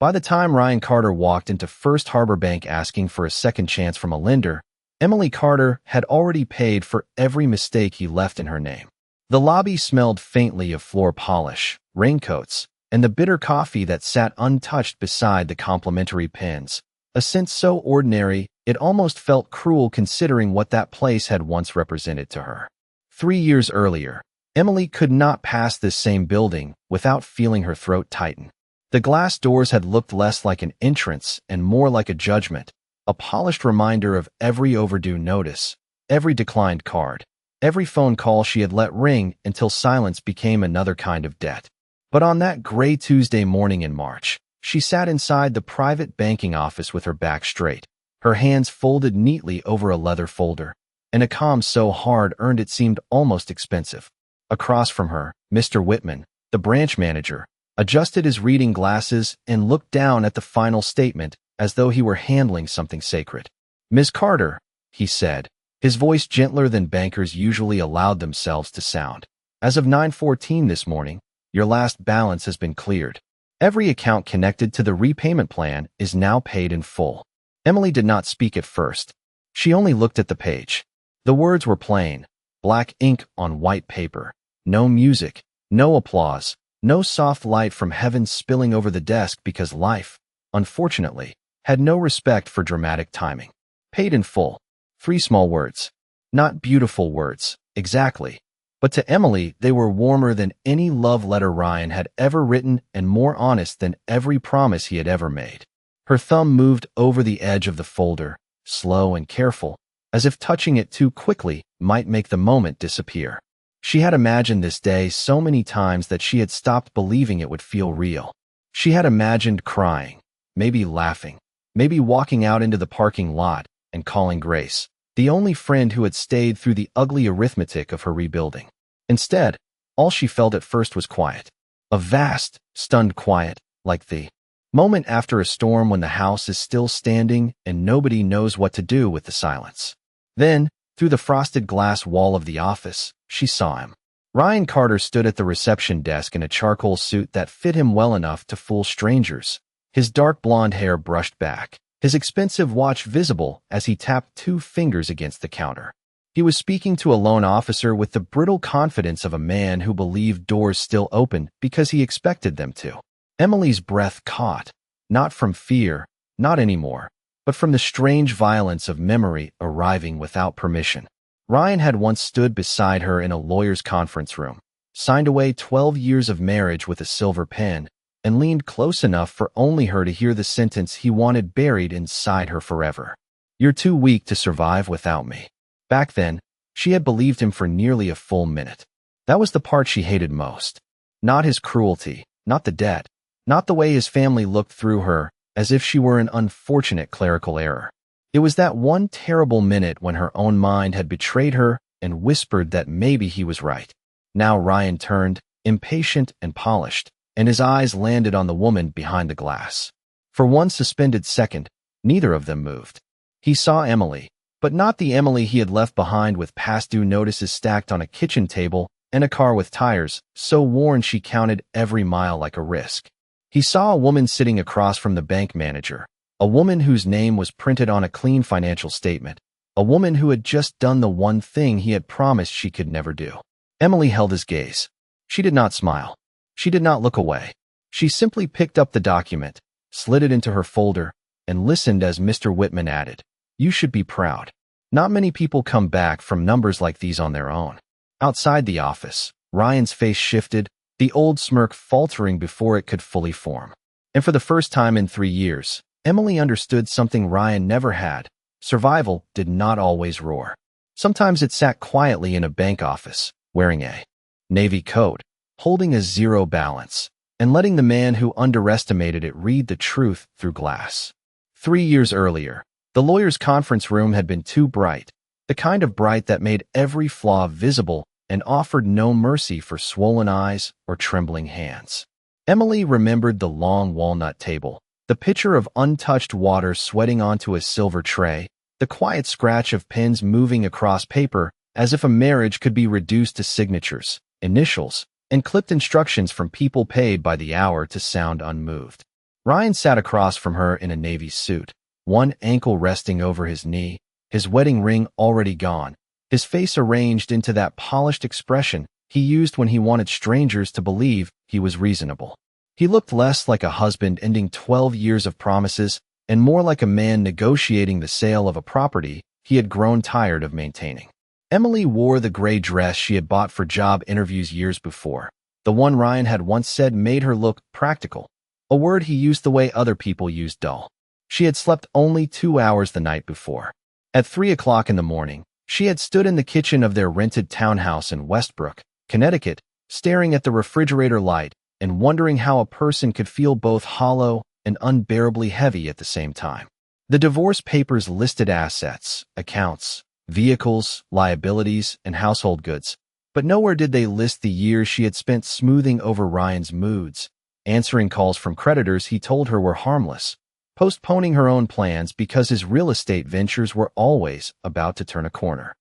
By the time Ryan Carter walked into First Harbor Bank asking for a second chance from a lender, Emily Carter had already paid for every mistake he left in her name. The lobby smelled faintly of floor polish, raincoats, and the bitter coffee that sat untouched beside the complimentary pins, a scent so ordinary it almost felt cruel considering what that place had once represented to her. 3 years earlier, Emily could not pass this same building without feeling her throat tighten. The glass doors had looked less like an entrance and more like a judgment, a polished reminder of every overdue notice, every declined card, every phone call she had let ring until silence became another kind of debt. But on that gray Tuesday morning in March, she sat inside the private banking office with her back straight, her hands folded neatly over a leather folder, and a calm so hard-earned it seemed almost expensive. Across from her, Mr. Whitman, the branch manager, adjusted his reading glasses and looked down at the final statement as though he were handling something sacred. "Ms. Carter," he said, his voice gentler than bankers usually allowed themselves to sound. "As of 9:14 this morning, your last balance has been cleared. Every account connected to the repayment plan is now paid in full." Emily did not speak at first. She only looked at the page. The words were plain, black ink on white paper. No music, no applause, no soft light from heaven spilling over the desk because life, unfortunately, had no respect for dramatic timing. Paid in full. 3 small words. Not beautiful words, exactly. But to Emily, they were warmer than any love letter Ryan had ever written and more honest than every promise he had ever made. Her thumb moved over the edge of the folder, slow and careful, as if touching it too quickly might make the moment disappear. She had imagined this day so many times that she had stopped believing it would feel real. She had imagined crying, maybe laughing, maybe walking out into the parking lot and calling Grace, the only friend who had stayed through the ugly arithmetic of her rebuilding. Instead, all she felt at first was quiet. A vast, stunned quiet, like the moment after a storm when the house is still standing and nobody knows what to do with the silence. Then, through the frosted glass wall of the office, she saw him. Ryan Carter stood at the reception desk in a charcoal suit that fit him well enough to fool strangers, his dark blonde hair brushed back, his expensive watch visible as he tapped 2 fingers against the counter. He was speaking to a loan officer with the brittle confidence of a man who believed doors still opened because he expected them to. Emily's breath caught, not from fear, not anymore, but from the strange violence of memory arriving without permission. Ryan had once stood beside her in a lawyer's conference room, signed away 12 years of marriage with a silver pen, and leaned close enough for only her to hear the sentence he wanted buried inside her forever. "You're too weak to survive without me." Back then, she had believed him for nearly a full minute. That was the part she hated most. Not his cruelty, not the debt, not the way his family looked through her, as if she were an unfortunate clerical error. It was that one terrible minute when her own mind had betrayed her and whispered that maybe he was right. Now Ryan turned, impatient and polished, and his eyes landed on the woman behind the glass. For one suspended second, neither of them moved. He saw Emily, but not the Emily he had left behind with past-due notices stacked on a kitchen table and a car with tires so worn she counted every mile like a risk. He saw a woman sitting across from the bank manager, a woman whose name was printed on a clean financial statement, a woman who had just done the one thing he had promised she could never do. Emily held his gaze. She did not smile. She did not look away. She simply picked up the document, slid it into her folder, and listened as Mr. Whitman added, "You should be proud. Not many people come back from numbers like these on their own." Outside the office, Ryan's face shifted, the old smirk faltering before it could fully form. And for the first time in 3 years, Emily understood something Ryan never had. Survival did not always roar. Sometimes it sat quietly in a bank office, wearing a navy coat, holding a 0 balance, and letting the man who underestimated it read the truth through glass. 3 years earlier, the lawyer's conference room had been too bright, the kind of bright that made every flaw visible and offered no mercy for swollen eyes or trembling hands. Emily remembered the long walnut table, the pitcher of untouched water sweating onto a silver tray, the quiet scratch of pens moving across paper as if a marriage could be reduced to signatures, initials, and clipped instructions from people paid by the hour to sound unmoved. Ryan sat across from her in a navy suit, one ankle resting over his knee, his wedding ring already gone, his face arranged into that polished expression he used when he wanted strangers to believe he was reasonable. He looked less like a husband ending 12 years of promises and more like a man negotiating the sale of a property he had grown tired of maintaining. Emily wore the gray dress she had bought for job interviews years before, the one Ryan had once said made her look practical, a word he used the way other people used dull. She had slept only 2 hours the night before. At 3 o'clock in the morning, she had stood in the kitchen of their rented townhouse in Westbrook, Connecticut, staring at the refrigerator light and wondering how a person could feel both hollow and unbearably heavy at the same time. The divorce papers listed assets, accounts, vehicles, liabilities, and household goods, but nowhere did they list the years she had spent smoothing over Ryan's moods, answering calls from creditors he told her were harmless, postponing her own plans because his real estate ventures were always about to turn a corner.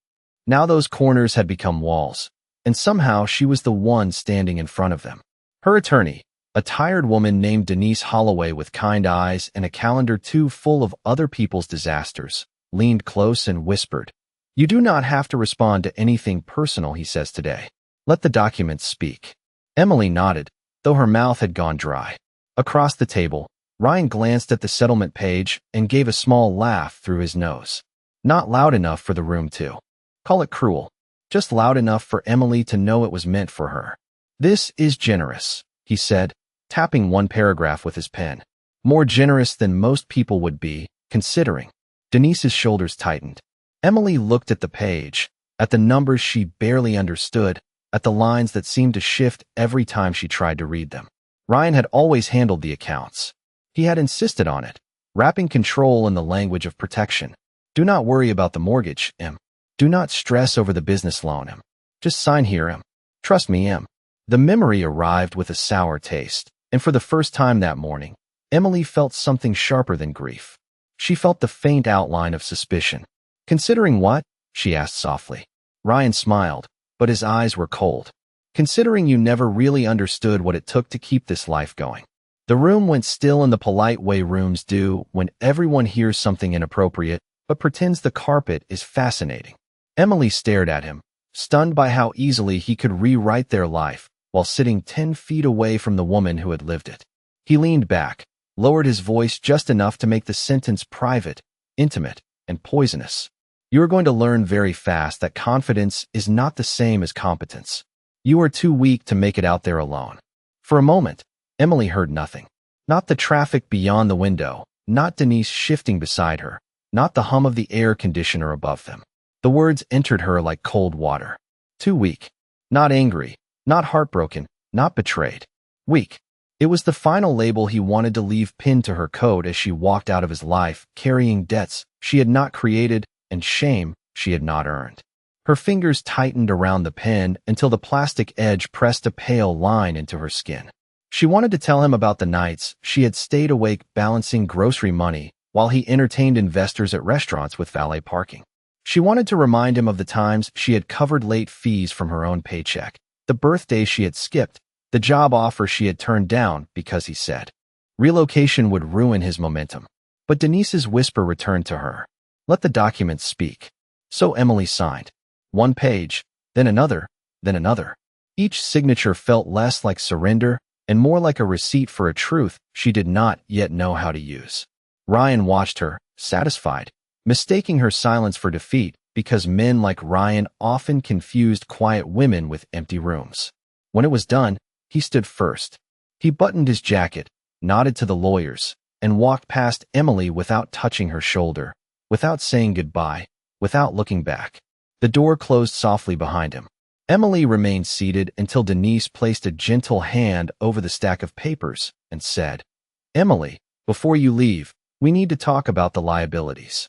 Now those corners had become walls, and somehow she was the one standing in front of them. Her attorney, a tired woman named Denise Holloway with kind eyes and a calendar too full of other people's disasters, leaned close and whispered, "You do not have to respond to anything personal," he says today. "Let the documents speak." Emily nodded, though her mouth had gone dry. Across the table, Ryan glanced at the settlement page and gave a small laugh through his nose. Not loud enough for the room to call it cruel, just loud enough for Emily to know it was meant for her. "This is generous," he said, tapping one paragraph with his pen. "More generous than most people would be, considering." Denise's shoulders tightened. Emily looked at the page, at the numbers she barely understood, at the lines that seemed to shift every time she tried to read them. Ryan had always handled the accounts. He had insisted on it, wrapping control in the language of protection. "Do not worry about the mortgage, Em. Do not stress over the business loan, Em. Just sign here, Em. Trust me, Em." The memory arrived with a sour taste, and for the first time that morning, Emily felt something sharper than grief. She felt the faint outline of suspicion. "Considering what?" she asked softly. Ryan smiled, but his eyes were cold. "Considering you never really understood what it took to keep this life going." The room went still in the polite way rooms do when everyone hears something inappropriate but pretends the carpet is fascinating. Emily stared at him, stunned by how easily he could rewrite their life while sitting 10 feet away from the woman who had lived it. He leaned back, lowered his voice just enough to make the sentence private, intimate, and poisonous. "You are going to learn very fast that confidence is not the same as competence. You are too weak to make it out there alone." For a moment, Emily heard nothing. Not the traffic beyond the window, not Denise shifting beside her, not the hum of the air conditioner above them. The words entered her like cold water. Too weak. Not angry, not heartbroken, not betrayed. Weak. It was the final label he wanted to leave pinned to her coat as she walked out of his life, carrying debts she had not created and shame she had not earned. Her fingers tightened around the pen until the plastic edge pressed a pale line into her skin. She wanted to tell him about the nights she had stayed awake balancing grocery money while he entertained investors at restaurants with valet parking. She wanted to remind him of the times she had covered late fees from her own paycheck, the birthdays she had skipped, the job offer she had turned down because he said relocation would ruin his momentum. But Denise's whisper returned to her. "Let the documents speak." So Emily signed. One page, then another, then another. Each signature felt less like surrender and more like a receipt for a truth she did not yet know how to use. Ryan watched her, satisfied, mistaking her silence for defeat because men like Ryan often confused quiet women with empty rooms. When it was done, he stood first. He buttoned his jacket, nodded to the lawyers, and walked past Emily without touching her shoulder, without saying goodbye, without looking back. The door closed softly behind him. Emily remained seated until Denise placed a gentle hand over the stack of papers and said, "Emily, before you leave, we need to talk about the liabilities."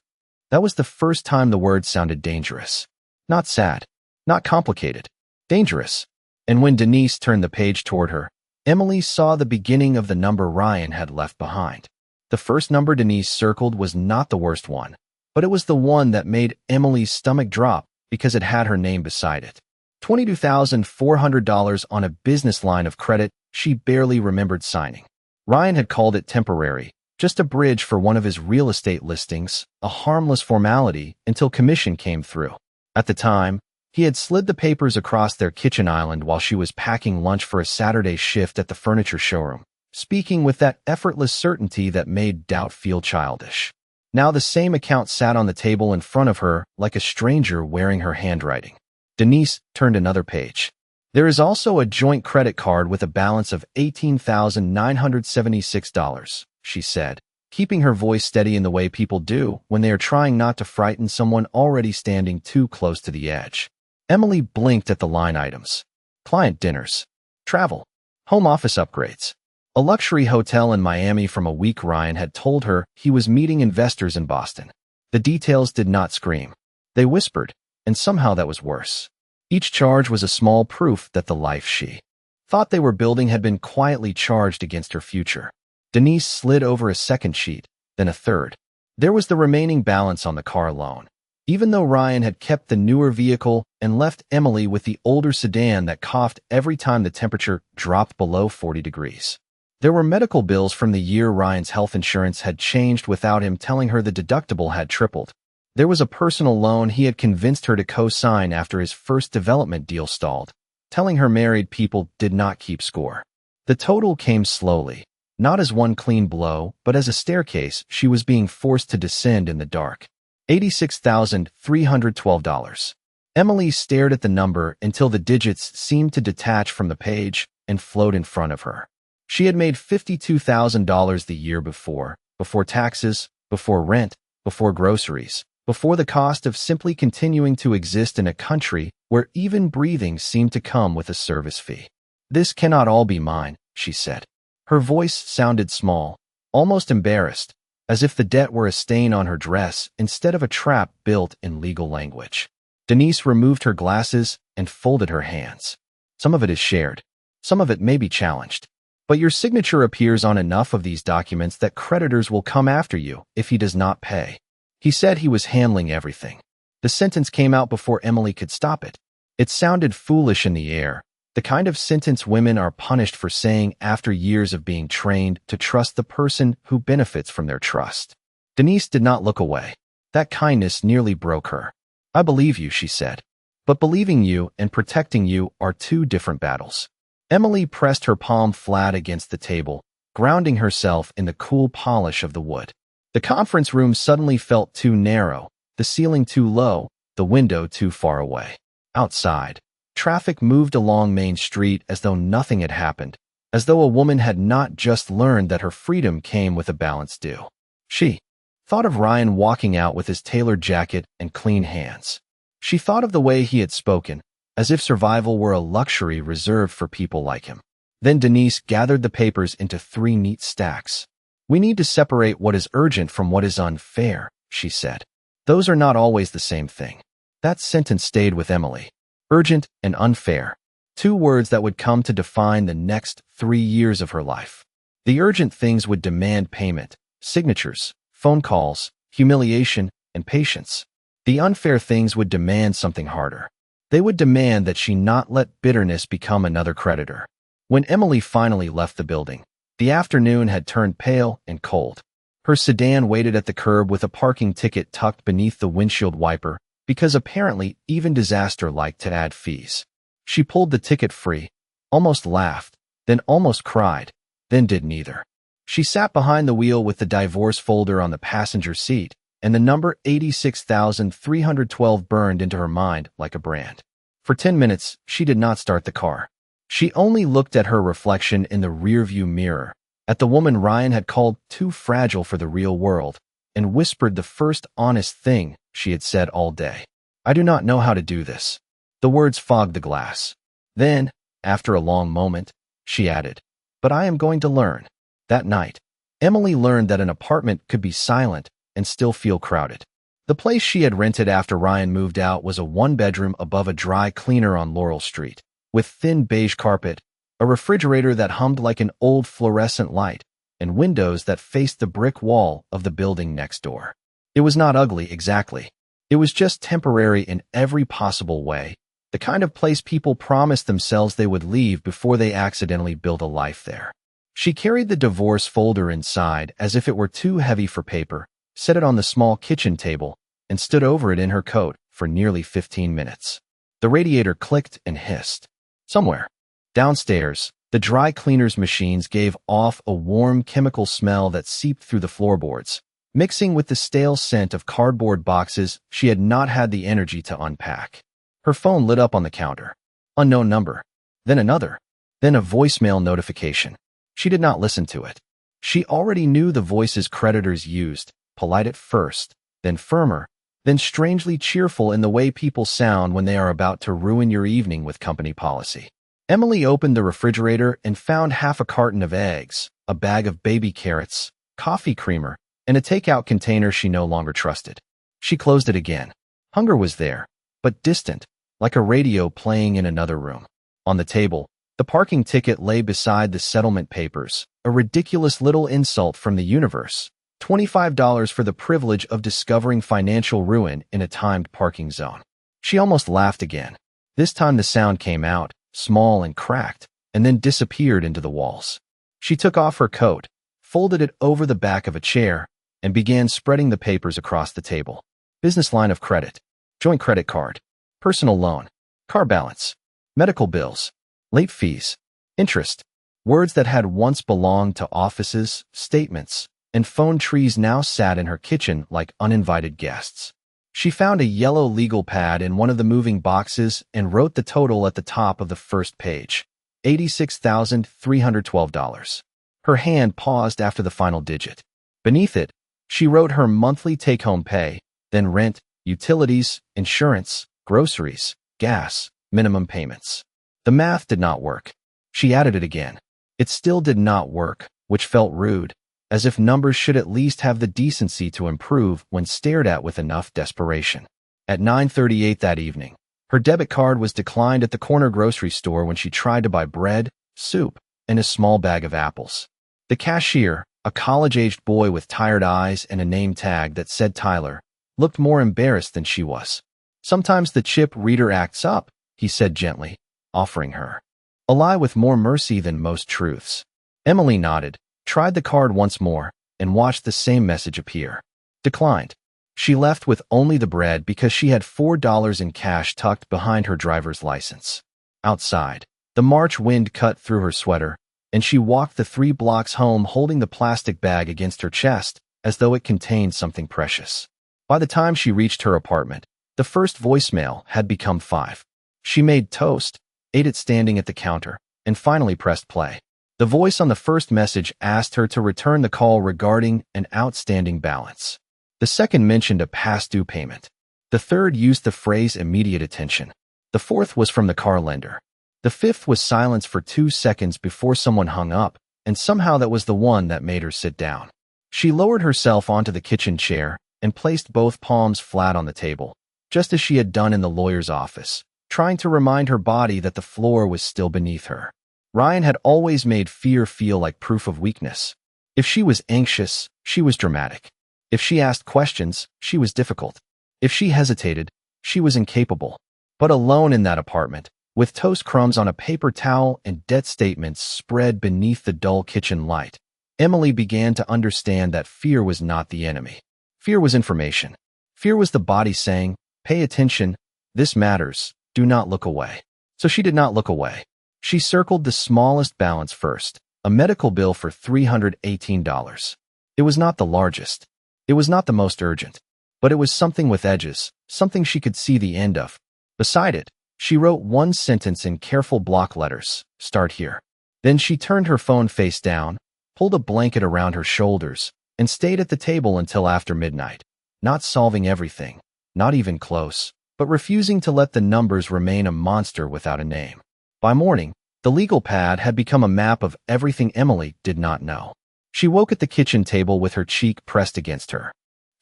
That was the first time the word sounded dangerous. Not sad, not complicated, dangerous. And when Denise turned the page toward her, Emily saw the beginning of the number Ryan had left behind. The first number Denise circled was not the worst one, but it was the one that made Emily's stomach drop because it had her name beside it. $22,400 on a business line of credit she barely remembered signing. Ryan had called it temporary, just a bridge for one of his real estate listings, a harmless formality until commission came through. At the time, he had slid the papers across their kitchen island while she was packing lunch for a Saturday shift at the furniture showroom, speaking with that effortless certainty that made doubt feel childish. Now the same account sat on the table in front of her like a stranger wearing her handwriting. Denise turned another page. There is also a joint credit card with a balance of $18,976, she said, keeping her voice steady in the way people do when they are trying not to frighten someone already standing too close to the edge. Emily blinked at the line items. Client dinners, travel, home office upgrades, a luxury hotel in Miami from a week. Ryan had told her he was meeting investors in Boston. The details did not scream. They whispered, and somehow that was worse. Each charge was a small proof that the life she thought they were building had been quietly charged against her future. Denise slid over a second sheet, then a third. There was the remaining balance on the car loan. Even though Ryan had kept the newer vehicle and left Emily with the older sedan that coughed every time the temperature dropped below 40 degrees. There were medical bills from the year Ryan's health insurance had changed without him telling her the deductible had tripled. There was a personal loan he had convinced her to co-sign after his first development deal stalled, telling her married people did not keep score. The total came slowly, not as one clean blow, but as a staircase she was being forced to descend in the dark. $86,312. Emily stared at the number until the digits seemed to detach from the page and float in front of her. She had made $52,000 the year before taxes, before rent, before groceries, before the cost of simply continuing to exist in a country where even breathing seemed to come with a service fee. This cannot all be mine, she said. Her voice sounded small, almost embarrassed, as if the debt were a stain on her dress instead of a trap built in legal language. Denise removed her glasses and folded her hands. Some of it is shared. Some of it may be challenged. But your signature appears on enough of these documents that creditors will come after you if he does not pay. He said he was handling everything. The sentence came out before Emily could stop it. It sounded foolish in the air, the kind of sentence women are punished for saying after years of being trained to trust the person who benefits from their trust. Denise did not look away. That kindness nearly broke her. I believe you, she said. But believing you and protecting you are two different battles. Emily pressed her palm flat against the table, grounding herself in the cool polish of the wood. The conference room suddenly felt too narrow, the ceiling too low, the window too far away. Outside, traffic moved along Main Street as though nothing had happened, as though a woman had not just learned that her freedom came with a balance due. She thought of Ryan walking out with his tailored jacket and clean hands. She thought of the way he had spoken, as if survival were a luxury reserved for people like him. Then Denise gathered the papers into 3 neat stacks. We need to separate what is urgent from what is unfair, she said. Those are not always the same thing. That sentence stayed with Emily. Urgent and unfair. 2 words that would come to define the next 3 years of her life. The urgent things would demand payment, signatures, phone calls, humiliation, and patience. The unfair things would demand something harder. They would demand that she not let bitterness become another creditor. When Emily finally left the building, the afternoon had turned pale and cold. Her sedan waited at the curb with a parking ticket tucked beneath the windshield wiper, because apparently even disaster liked to add fees. She pulled the ticket free, almost laughed, then almost cried, then did neither. She sat behind the wheel with the divorce folder on the passenger seat, and the number 86,312 burned into her mind like a brand. For 10 minutes, she did not start the car. She only looked at her reflection in the rearview mirror, at the woman Ryan had called too fragile for the real world, and whispered the first honest thing she had said all day. I do not know how to do this. The words fogged the glass. Then, after a long moment, she added, but I am going to learn. That night, Emily learned that an apartment could be silent and still feel crowded. The place she had rented after Ryan moved out was a 1-bedroom above a dry cleaner on Laurel Street, with thin beige carpet, a refrigerator that hummed like an old fluorescent light, and windows that faced the brick wall of the building next door. It was not ugly exactly. It was just temporary in every possible way, the kind of place people promised themselves they would leave before they accidentally built a life there. She carried the divorce folder inside as if it were too heavy for paper, set it on the small kitchen table, and stood over it in her coat for nearly 15 minutes. The radiator clicked and hissed. Somewhere downstairs, the dry cleaner's machines gave off a warm chemical smell that seeped through the floorboards, mixing with the stale scent of cardboard boxes she had not had the energy to unpack. Her phone lit up on the counter. Unknown number. Then another. Then a voicemail notification. She did not listen to it. She already knew the voices creditors used, polite at first, then firmer, then strangely cheerful in the way people sound when they are about to ruin your evening with company policy. Emily opened the refrigerator and found half a carton of eggs, a bag of baby carrots, coffee creamer, and a takeout container she no longer trusted. She closed it again. Hunger was there, but distant, like a radio playing in another room. On the table, the parking ticket lay beside the settlement papers, a ridiculous little insult from the universe. $25 for the privilege of discovering financial ruin in a timed parking zone. She almost laughed again. This time the sound came out, small and cracked, and then disappeared into the walls. She took off her coat, folded it over the back of a chair, and began spreading the papers across the table. Business line of credit, joint credit card, personal loan, car balance, medical bills, late fees, interest, words that had once belonged to offices, statements, and phone trees now sat in her kitchen like uninvited guests. She found a yellow legal pad in one of the moving boxes and wrote the total at the top of the first page, $86,312. Her hand paused after the final digit. Beneath it, she wrote her monthly take-home pay, then rent, utilities, insurance, groceries, gas, minimum payments. The math did not work. She added it again. It still did not work, which felt rude, as if numbers should at least have the decency to improve when stared at with enough desperation. At 9:38 that evening, her debit card was declined at the corner grocery store when she tried to buy bread, soup, and a small bag of apples. The cashier, a college-aged boy with tired eyes and a name tag that said Tyler, looked more embarrassed than she was. "Sometimes the chip reader acts up," he said gently, offering her a lie with more mercy than most truths. Emily nodded, tried the card once more, and watched the same message appear. Declined. She left with only the bread because she had $4 in cash tucked behind her driver's license. Outside, the March wind cut through her sweater, and she walked the 3 blocks home holding the plastic bag against her chest as though it contained something precious. By the time she reached her apartment, the first voicemail had become 5. She made toast, ate it standing at the counter, and finally pressed play. The voice on the first message asked her to return the call regarding an outstanding balance. The second mentioned a past due payment. The third used the phrase immediate attention. The fourth was from the car lender. The fifth was silence for 2 seconds before someone hung up, and somehow that was the one that made her sit down. She lowered herself onto the kitchen chair and placed both palms flat on the table, just as she had done in the lawyer's office, trying to remind her body that the floor was still beneath her. Ryan had always made fear feel like proof of weakness. If she was anxious, she was dramatic. If she asked questions, she was difficult. If she hesitated, she was incapable. But alone in that apartment, with toast crumbs on a paper towel and debt statements spread beneath the dull kitchen light, Emily began to understand that fear was not the enemy. Fear was information. Fear was the body saying, "Pay attention, this matters, do not look away." So she did not look away. She circled the smallest balance first, a medical bill for $318. It was not the largest. It was not the most urgent. But it was something with edges, something she could see the end of. Beside it, she wrote one sentence in careful block letters, "Start here." Then she turned her phone face down, pulled a blanket around her shoulders, and stayed at the table until after midnight, not solving everything, not even close, but refusing to let the numbers remain a monster without a name. By morning, the legal pad had become a map of everything Emily did not know. She woke at the kitchen table with her cheek pressed against her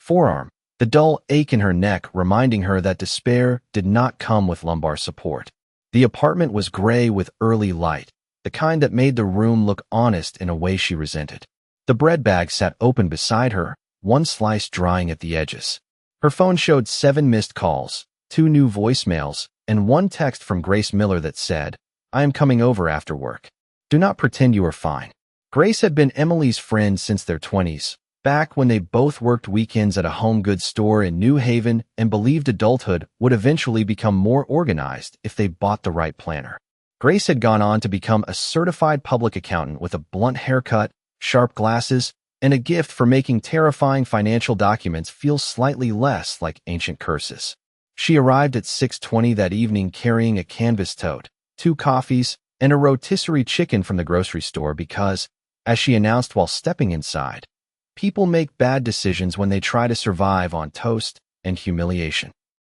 forearm, the dull ache in her neck reminding her that despair did not come with lumbar support. The apartment was gray with early light, the kind that made the room look honest in a way she resented. The bread bag sat open beside her, one slice drying at the edges. Her phone showed 7 missed calls, 2 new voicemails, and 1 text from Grace Miller that said, "I am coming over after work. Do not pretend you are fine. Grace had been Emily's friend since their 20s, back when they both worked weekends at a home goods store in New Haven and believed adulthood would eventually become more organized if they bought the right planner. Grace had gone on to become a certified public accountant with a blunt haircut, sharp glasses, and a gift for making terrifying financial documents feel slightly less like ancient curses. She arrived at 6:20 that evening carrying a canvas tote, 2 coffees, and a rotisserie chicken from the grocery store because, as she announced while stepping inside, people make bad decisions when they try to survive on toast and humiliation.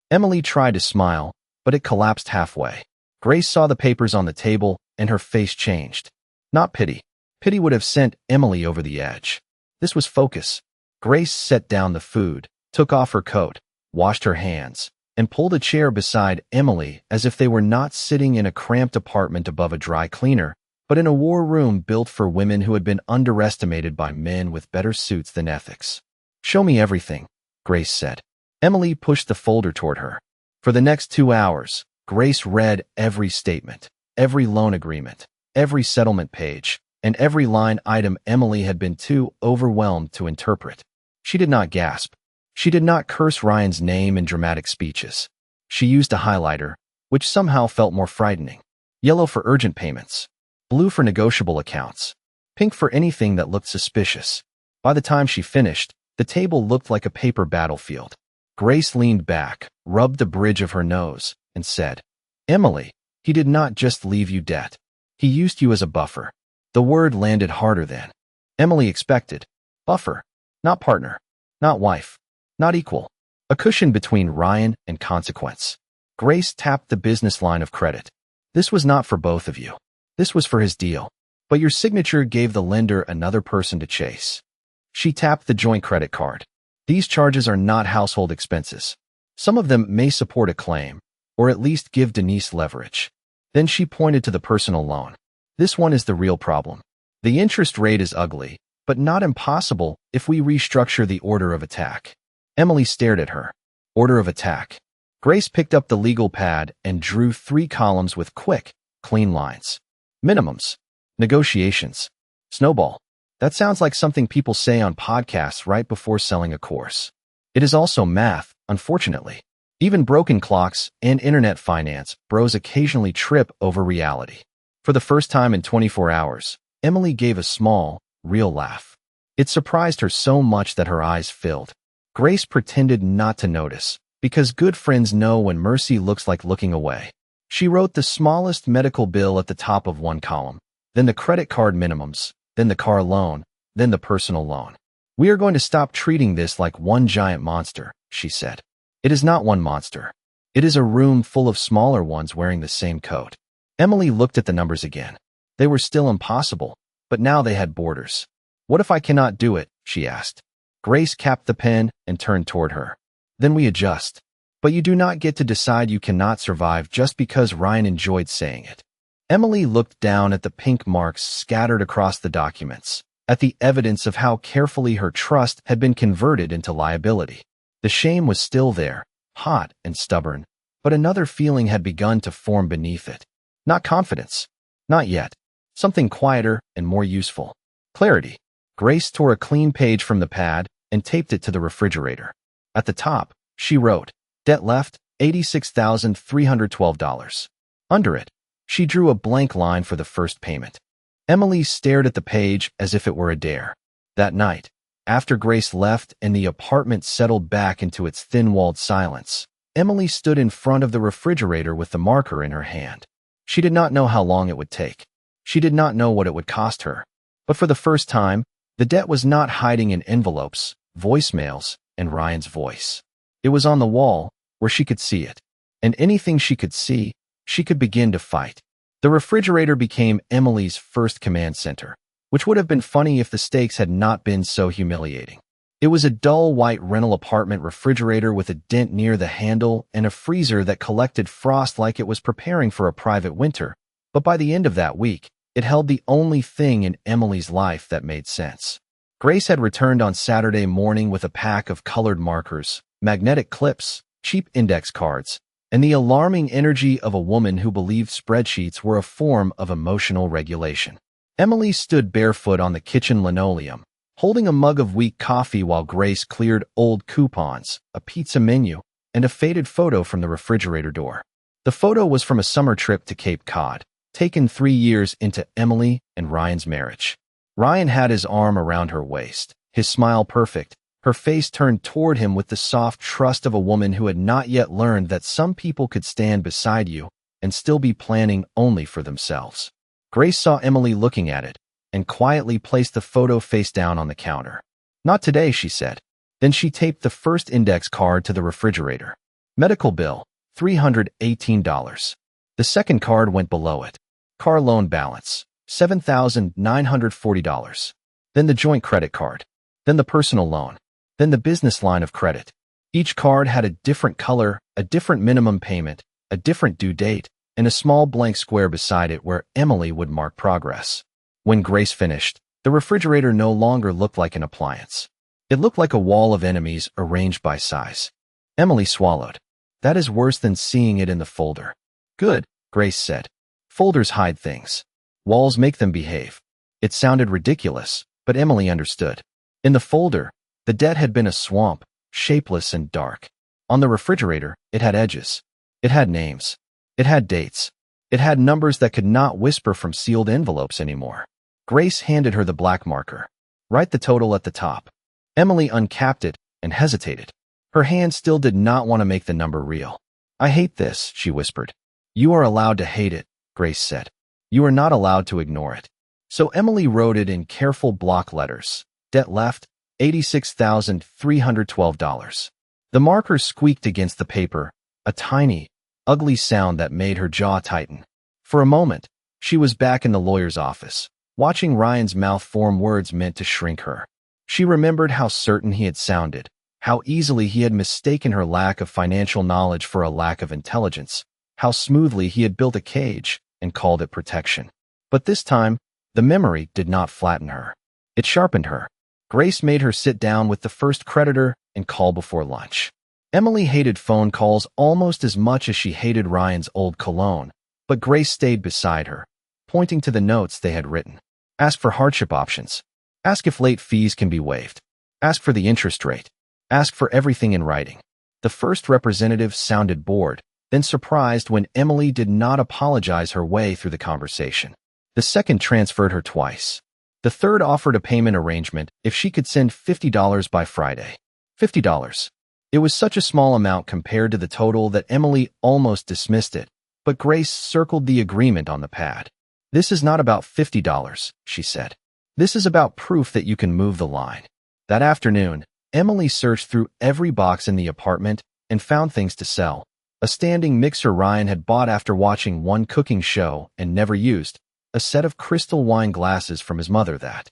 Emily tried to smile, but it collapsed halfway. Grace saw the papers on the table, and her face changed. Not pity. Pity would have sent Emily over the edge. This was focus. Grace set down the food, took off her coat, washed her hands, and pulled a chair beside Emily as if they were not sitting in a cramped apartment above a dry cleaner, but in a war room built for women who had been underestimated by men with better suits than ethics. "Show me everything," Grace said. Emily pushed the folder toward her. For the next 2 hours, Grace read every statement, every loan agreement, every settlement page, and every line item Emily had been too overwhelmed to interpret. She did not gasp. She did not curse Ryan's name in dramatic speeches. She used a highlighter, which somehow felt more frightening. Yellow for urgent payments. Blue for negotiable accounts. Pink for anything that looked suspicious. By the time she finished, the table looked like a paper battlefield. Grace leaned back, rubbed the bridge of her nose, and said, "Emily, he did not just leave you debt. He used you as a buffer." The word landed harder than Emily expected. Buffer. Not partner. Not wife. Not equal. A cushion between Ryan and consequence. Grace tapped the business line of credit. "This was not for both of you. This was for his deal. But your signature gave the lender another person to chase." She tapped the joint credit card. "These charges are not household expenses. Some of them may support a claim, or at least give Denise leverage." Then she pointed to the personal loan. "This one is the real problem. The interest rate is ugly, but not impossible if we restructure the order of attack." Emily stared at her. Order of attack. Grace picked up the legal pad and drew 3 columns with quick, clean lines. Minimums. Negotiations. Snowball. That sounds like something people say on podcasts right before selling a course. It is also math, unfortunately. Even broken clocks and internet finance bros occasionally trip over reality. For the first time in 24 hours, Emily gave a small, real laugh. It surprised her so much that her eyes filled. Grace pretended not to notice, because good friends know when mercy looks like looking away. She wrote the smallest medical bill at the top of one column, then the credit card minimums, then the car loan, then the personal loan. "We are going to stop treating this like one giant monster," she said. "It is not one monster. It is a room full of smaller ones wearing the same coat." Emily looked at the numbers again. They were still impossible, but now they had borders. "What if I cannot do it?" she asked. Grace capped the pen and turned toward her. "Then we adjust. But you do not get to decide you cannot survive just because Ryan enjoyed saying it." Emily looked down at the pink marks scattered across the documents, at the evidence of how carefully her trust had been converted into liability. The shame was still there, hot and stubborn, but another feeling had begun to form beneath it. Not confidence. Not yet. Something quieter and more useful. Clarity. Grace tore a clean page from the pad and taped it to the refrigerator. At the top, she wrote, "Debt left, $86,312. Under it, she drew a blank line for the first payment. Emily stared at the page as if it were a dare. That night, after Grace left and the apartment settled back into its thin-walled silence, Emily stood in front of the refrigerator with the marker in her hand. She did not know how long it would take. She did not know what it would cost her. But for the first time, the debt was not hiding in envelopes, voicemails, and Ryan's voice. It was on the wall, where she could see it. And anything she could see, she could begin to fight. The refrigerator became Emily's first command center, which would have been funny if the stakes had not been so humiliating. It was a dull white rental apartment refrigerator with a dent near the handle and a freezer that collected frost like it was preparing for a private winter. But by the end of that week, it held the only thing in Emily's life that made sense. Grace had returned on Saturday morning with a pack of colored markers, magnetic clips, cheap index cards, and the alarming energy of a woman who believed spreadsheets were a form of emotional regulation. Emily stood barefoot on the kitchen linoleum, holding a mug of weak coffee while Grace cleared old coupons, a pizza menu, and a faded photo from the refrigerator door. The photo was from a summer trip to Cape Cod, taken 3 years into Emily and Ryan's marriage. Ryan had his arm around her waist, his smile perfect, her face turned toward him with the soft trust of a woman who had not yet learned that some people could stand beside you and still be planning only for themselves. Grace saw Emily looking at it and quietly placed the photo face down on the counter. "Not today," she said. Then she taped the first index card to the refrigerator. Medical bill, $318. The second card went below it. Car loan balance, $7,940. Then the joint credit card. Then the personal loan. Then the business line of credit. Each card had a different color, a different minimum payment, a different due date, and a small blank square beside it where Emily would mark progress. When Grace finished, the refrigerator no longer looked like an appliance. It looked like a wall of enemies arranged by size. Emily swallowed. "That is worse than seeing it in the folder." "Good," Grace said. "Folders hide things. Walls make them behave." It sounded ridiculous, but Emily understood. In the folder, the debt had been a swamp, shapeless and dark. On the refrigerator, it had edges. It had names. It had dates. It had numbers that could not whisper from sealed envelopes anymore. Grace handed her the black marker. "Write the total at the top." Emily uncapped it and hesitated. Her hand still did not want to make the number real. "I hate this," she whispered. "You are allowed to hate it," Grace said. "You are not allowed to ignore it." So Emily wrote it in careful block letters. Debt left, $86,312. The marker squeaked against the paper, a tiny, ugly sound that made her jaw tighten. For a moment, she was back in the lawyer's office, watching Ryan's mouth form words meant to shrink her. She remembered how certain he had sounded, how easily he had mistaken her lack of financial knowledge for a lack of intelligence, how smoothly he had built a cage and called it protection. But this time, the memory did not flatten her. It sharpened her. Grace made her sit down with the first creditor and call before lunch. Emily hated phone calls almost as much as she hated Ryan's old cologne, but Grace stayed beside her, pointing to the notes they had written. Ask for hardship options. Ask if late fees can be waived. Ask for the interest rate. Ask for everything in writing. The first representative sounded bored, then surprised when Emily did not apologize her way through the conversation. The second transferred her twice. The third offered a payment arrangement if she could send $50 by Friday. $50. It was such a small amount compared to the total that Emily almost dismissed it, but Grace circled the agreement on the pad. "This is not about $50, she said. "This is about proof that you can move the line." That afternoon, Emily searched through every box in the apartment and found things to sell. A standing mixer Ryan had bought after watching one cooking show and never used, a set of crystal wine glasses from his mother that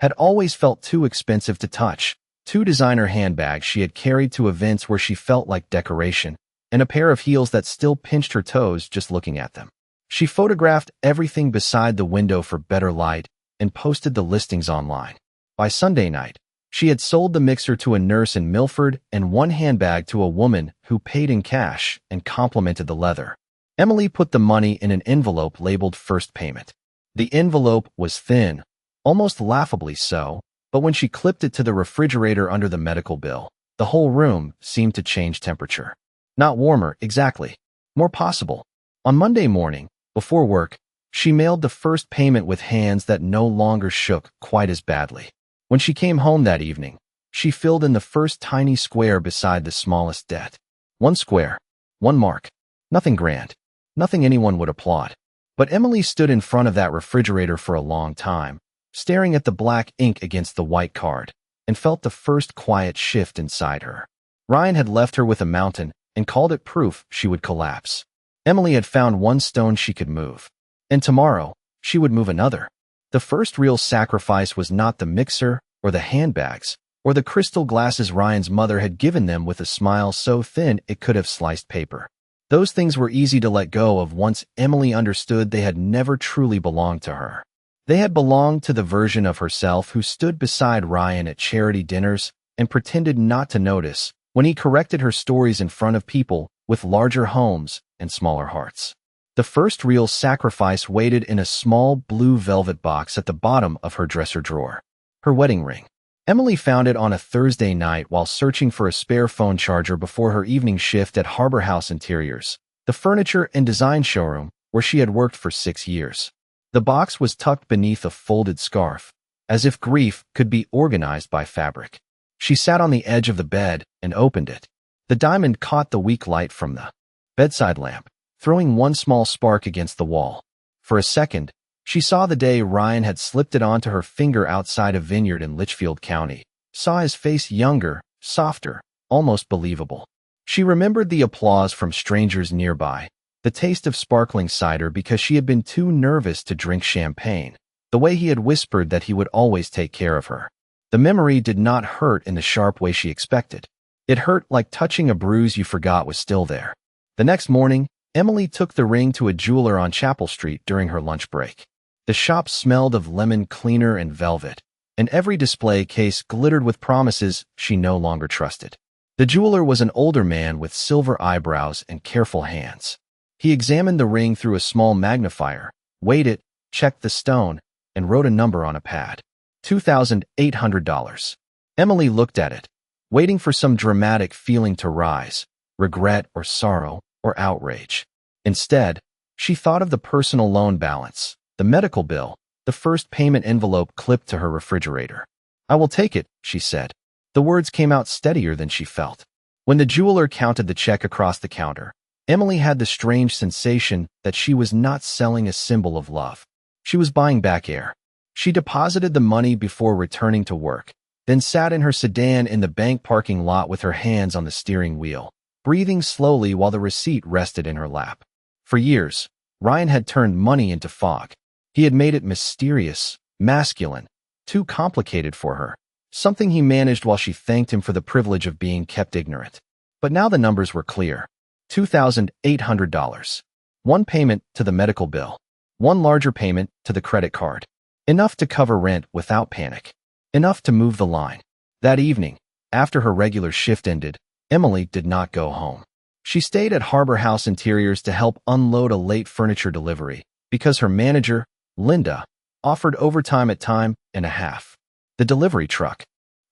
had always felt too expensive to touch, 2 designer handbags she had carried to events where she felt like decoration, and a pair of heels that still pinched her toes just looking at them. She photographed everything beside the window for better light and posted the listings online. By Sunday night, she had sold the mixer to a nurse in Milford and 1 handbag to a woman who paid in cash and complimented the leather. Emily put the money in an envelope labeled first payment. The envelope was thin, almost laughably so, but when she clipped it to the refrigerator under the medical bill, the whole room seemed to change temperature. Not warmer, exactly. More possible. On Monday morning, before work, she mailed the first payment with hands that no longer shook quite as badly. When she came home that evening, she filled in the first tiny square beside the smallest debt. 1 square. 1 mark. Nothing grand. Nothing anyone would applaud. But Emily stood in front of that refrigerator for a long time, staring at the black ink against the white card, and felt the first quiet shift inside her. Ryan had left her with a mountain and called it proof she would collapse. Emily had found 1 stone she could move. And tomorrow, she would move another. The first real sacrifice was not the mixer or the handbags or the crystal glasses Ryan's mother had given them with a smile so thin it could have sliced paper. Those things were easy to let go of once Emily understood they had never truly belonged to her. They had belonged to the version of herself who stood beside Ryan at charity dinners and pretended not to notice when he corrected her stories in front of people with larger homes and smaller hearts. The first real sacrifice waited in a small blue velvet box at the bottom of her dresser drawer. Her wedding ring. Emily found it on a Thursday night while searching for a spare phone charger before her evening shift at Harbor House Interiors, the furniture and design showroom where she had worked for 6 years. The box was tucked beneath a folded scarf, as if grief could be organized by fabric. She sat on the edge of the bed and opened it. The diamond caught the weak light from the bedside lamp, throwing one small spark against the wall. For a second, she saw the day Ryan had slipped it onto her finger outside a vineyard in Litchfield County, saw his face younger, softer, almost believable. She remembered the applause from strangers nearby, the taste of sparkling cider because she had been too nervous to drink champagne, the way he had whispered that he would always take care of her. The memory did not hurt in the sharp way she expected. It hurt like touching a bruise you forgot was still there. The next morning, Emily took the ring to a jeweler on Chapel Street during her lunch break. The shop smelled of lemon cleaner and velvet, and every display case glittered with promises she no longer trusted. The jeweler was an older man with silver eyebrows and careful hands. He examined the ring through a small magnifier, weighed it, checked the stone, and wrote a number on a pad. $2,800. Emily looked at it, waiting for some dramatic feeling to rise, regret or sorrow or outrage. Instead, she thought of the personal loan balance, the medical bill, the first payment envelope clipped to her refrigerator. "I will take it," she said. The words came out steadier than she felt. When the jeweler counted the check across the counter, Emily had the strange sensation that she was not selling a symbol of love. She was buying back air. She deposited the money before returning to work, then sat in her sedan in the bank parking lot with her hands on the steering wheel, breathing slowly while the receipt rested in her lap. For years, Ryan had turned money into fog. He had made it mysterious, masculine, too complicated for her, something he managed while she thanked him for the privilege of being kept ignorant. But now the numbers were clear. $2,800. One payment to the medical bill. One larger payment to the credit card. Enough to cover rent without panic. Enough to move the line. That evening, after her regular shift ended, Emily did not go home. She stayed at Harbor House Interiors to help unload a late furniture delivery because her manager, Linda, offered overtime at time and a half. The delivery truck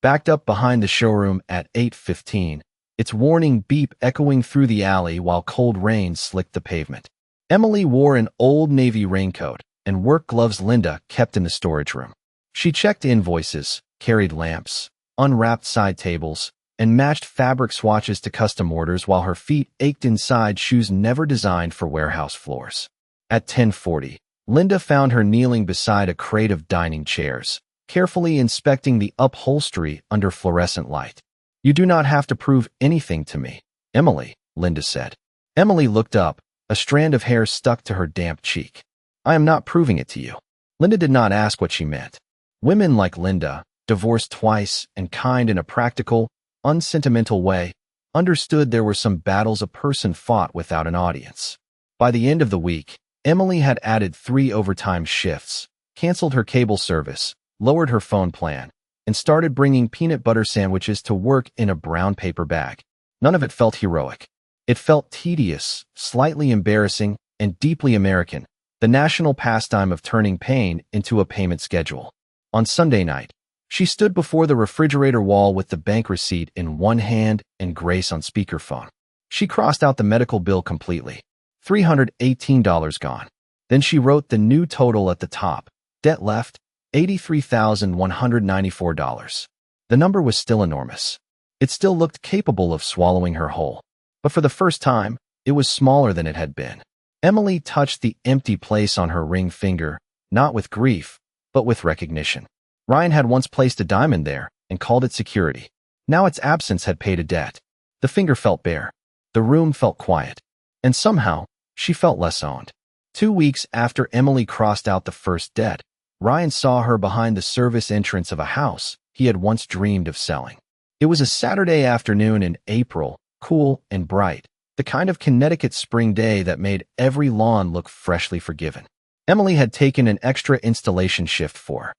backed up behind the showroom at 8:15, its warning beep echoing through the alley while cold rain slicked the pavement. Emily wore an old navy raincoat and work gloves Linda kept in the storage room. She checked invoices, carried lamps, unwrapped side tables, and matched fabric swatches to custom orders while her feet ached inside shoes never designed for warehouse floors. At 10:40, Linda found her kneeling beside a crate of dining chairs, carefully inspecting the upholstery under fluorescent light. "You do not have to prove anything to me, Emily," Linda said. Emily looked up, a strand of hair stuck to her damp cheek. "I am not proving it to you." Linda did not ask what she meant. Women like Linda, divorced twice and kind in a practical, unsentimental way, understood there were some battles a person fought without an audience. By the end of the week, Emily had added 3 overtime shifts, canceled her cable service, lowered her phone plan, and started bringing peanut butter sandwiches to work in a brown paper bag. None of it felt heroic. It felt tedious, slightly embarrassing, and deeply American, the national pastime of turning pain into a payment schedule. On Sunday night, she stood before the refrigerator wall with the bank receipt in one hand and Grace on speakerphone. She crossed out the medical bill completely. $318 gone. Then she wrote the new total at the top. Debt left, $83,194. The number was still enormous. It still looked capable of swallowing her whole. But for the first time, it was smaller than it had been. Emily touched the empty place on her ring finger, not with grief, but with recognition. Ryan had once placed a diamond there and called it security. Now its absence had paid a debt. The finger felt bare. The room felt quiet. And somehow, she felt less owned. 2 weeks after Emily crossed out the first debt, Ryan saw her behind the service entrance of a house he had once dreamed of selling. It was a Saturday afternoon in April, cool and bright, the kind of Connecticut spring day that made every lawn look freshly forgiven. Emily had taken an extra installation shift for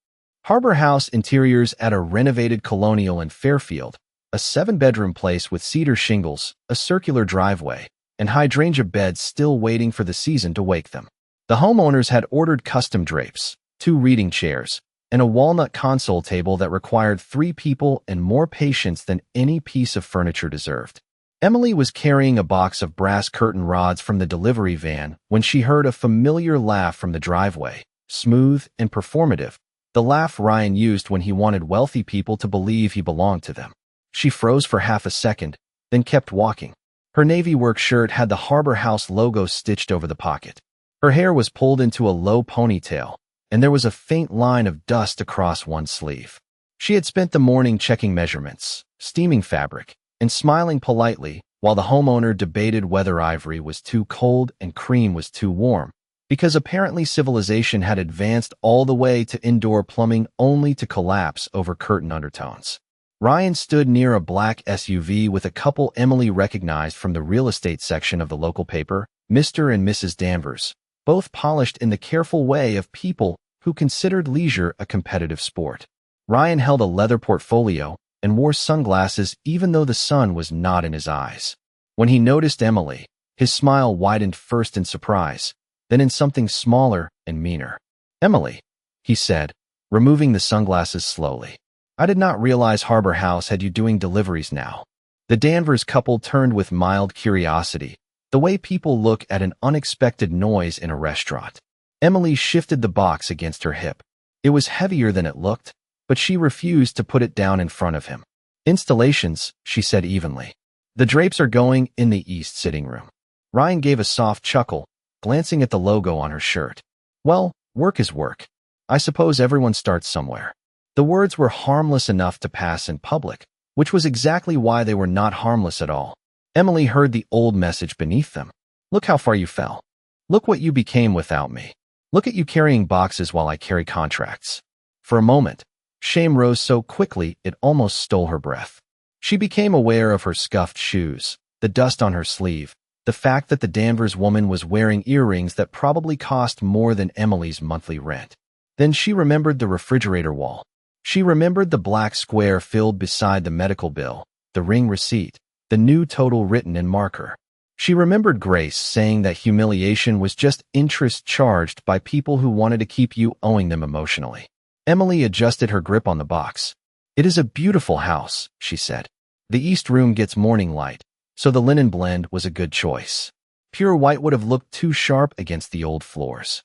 Harbor House Interiors at a renovated colonial in Fairfield, a 7-bedroom place with cedar shingles, a circular driveway, and hydrangea beds still waiting for the season to wake them. The homeowners had ordered custom drapes, 2 reading chairs, and a walnut console table that required 3 people and more patience than any piece of furniture deserved. Emily was carrying a box of brass curtain rods from the delivery van when she heard a familiar laugh from the driveway, smooth and performative, the laugh Ryan used when he wanted wealthy people to believe he belonged to them. She froze for half a second, then kept walking. Her navy work shirt had the Harbor House logo stitched over the pocket. Her hair was pulled into a low ponytail, and there was a faint line of dust across one sleeve. She had spent the morning checking measurements, steaming fabric, and smiling politely while the homeowner debated whether ivory was too cold and cream was too warm, because apparently civilization had advanced all the way to indoor plumbing only to collapse over curtain undertones. Ryan stood near a black SUV with a couple Emily recognized from the real estate section of the local paper, Mr. and Mrs. Danvers, both polished in the careful way of people who considered leisure a competitive sport. Ryan held a leather portfolio and wore sunglasses even though the sun was not in his eyes. When he noticed Emily, his smile widened first in surprise, then in something smaller and meaner. "Emily," he said, removing the sunglasses slowly. "I did not realize Harbor House had you doing deliveries now." The Danvers couple turned with mild curiosity, the way people look at an unexpected noise in a restaurant. Emily shifted the box against her hip. It was heavier than it looked, but she refused to put it down in front of him. "Installations," she said evenly. "The drapes are going in the east sitting room." Ryan gave a soft chuckle, glancing at the logo on her shirt. "Well, work is work. I suppose everyone starts somewhere." The words were harmless enough to pass in public, which was exactly why they were not harmless at all. Emily heard the old message beneath them. "Look how far you fell. Look what you became without me. Look at you carrying boxes while I carry contracts." For a moment, shame rose so quickly it almost stole her breath. She became aware of her scuffed shoes, the dust on her sleeve, the fact that the Danvers woman was wearing earrings that probably cost more than Emily's monthly rent. Then she remembered the refrigerator wall. She remembered the black square filled beside the medical bill, the ring receipt, the new total written in marker. She remembered Grace saying that humiliation was just interest charged by people who wanted to keep you owing them emotionally. Emily adjusted her grip on the box. "It is a beautiful house," she said. "The east room gets morning light, so the linen blend was a good choice. Pure white would have looked too sharp against the old floors."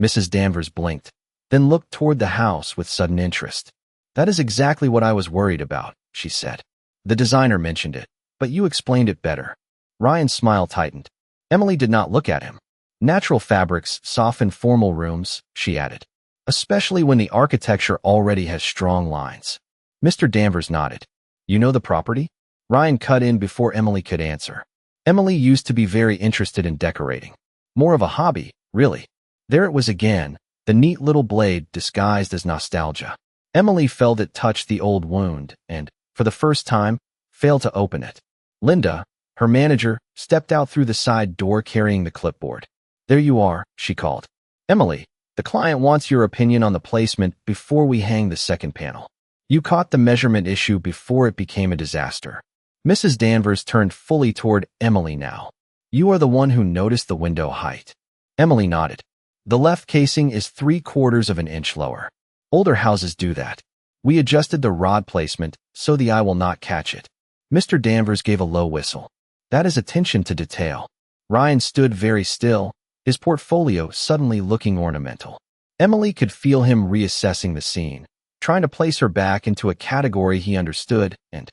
Mrs. Danvers blinked, then looked toward the house with sudden interest. "That is exactly what I was worried about," she said. "The designer mentioned it, but you explained it better." Ryan's smile tightened. Emily did not look at him. "Natural fabrics soften formal rooms," she added, "especially when the architecture already has strong lines." Mr. Danvers nodded. "You know the property?" Ryan cut in before Emily could answer. Emily used to be very interested in decorating. More of a hobby, really. There it was again, the neat little blade disguised as nostalgia. Emily felt it touch the old wound and, for the first time, failed to open it. Linda, her manager, stepped out through the side door carrying the clipboard. "There you are," she called. "Emily, the client wants your opinion on the placement before we hang the second panel. You caught the measurement issue before it became a disaster." Mrs. Danvers turned fully toward Emily now. "You are the one who noticed the window height." Emily nodded. "The left casing is 3/4 of an inch lower. Older houses do that. We adjusted the rod placement so the eye will not catch it." Mr. Danvers gave a low whistle. "That is attention to detail." Ryan stood very still, his portfolio suddenly looking ornamental. Emily could feel him reassessing the scene, trying to place her back into a category he understood, and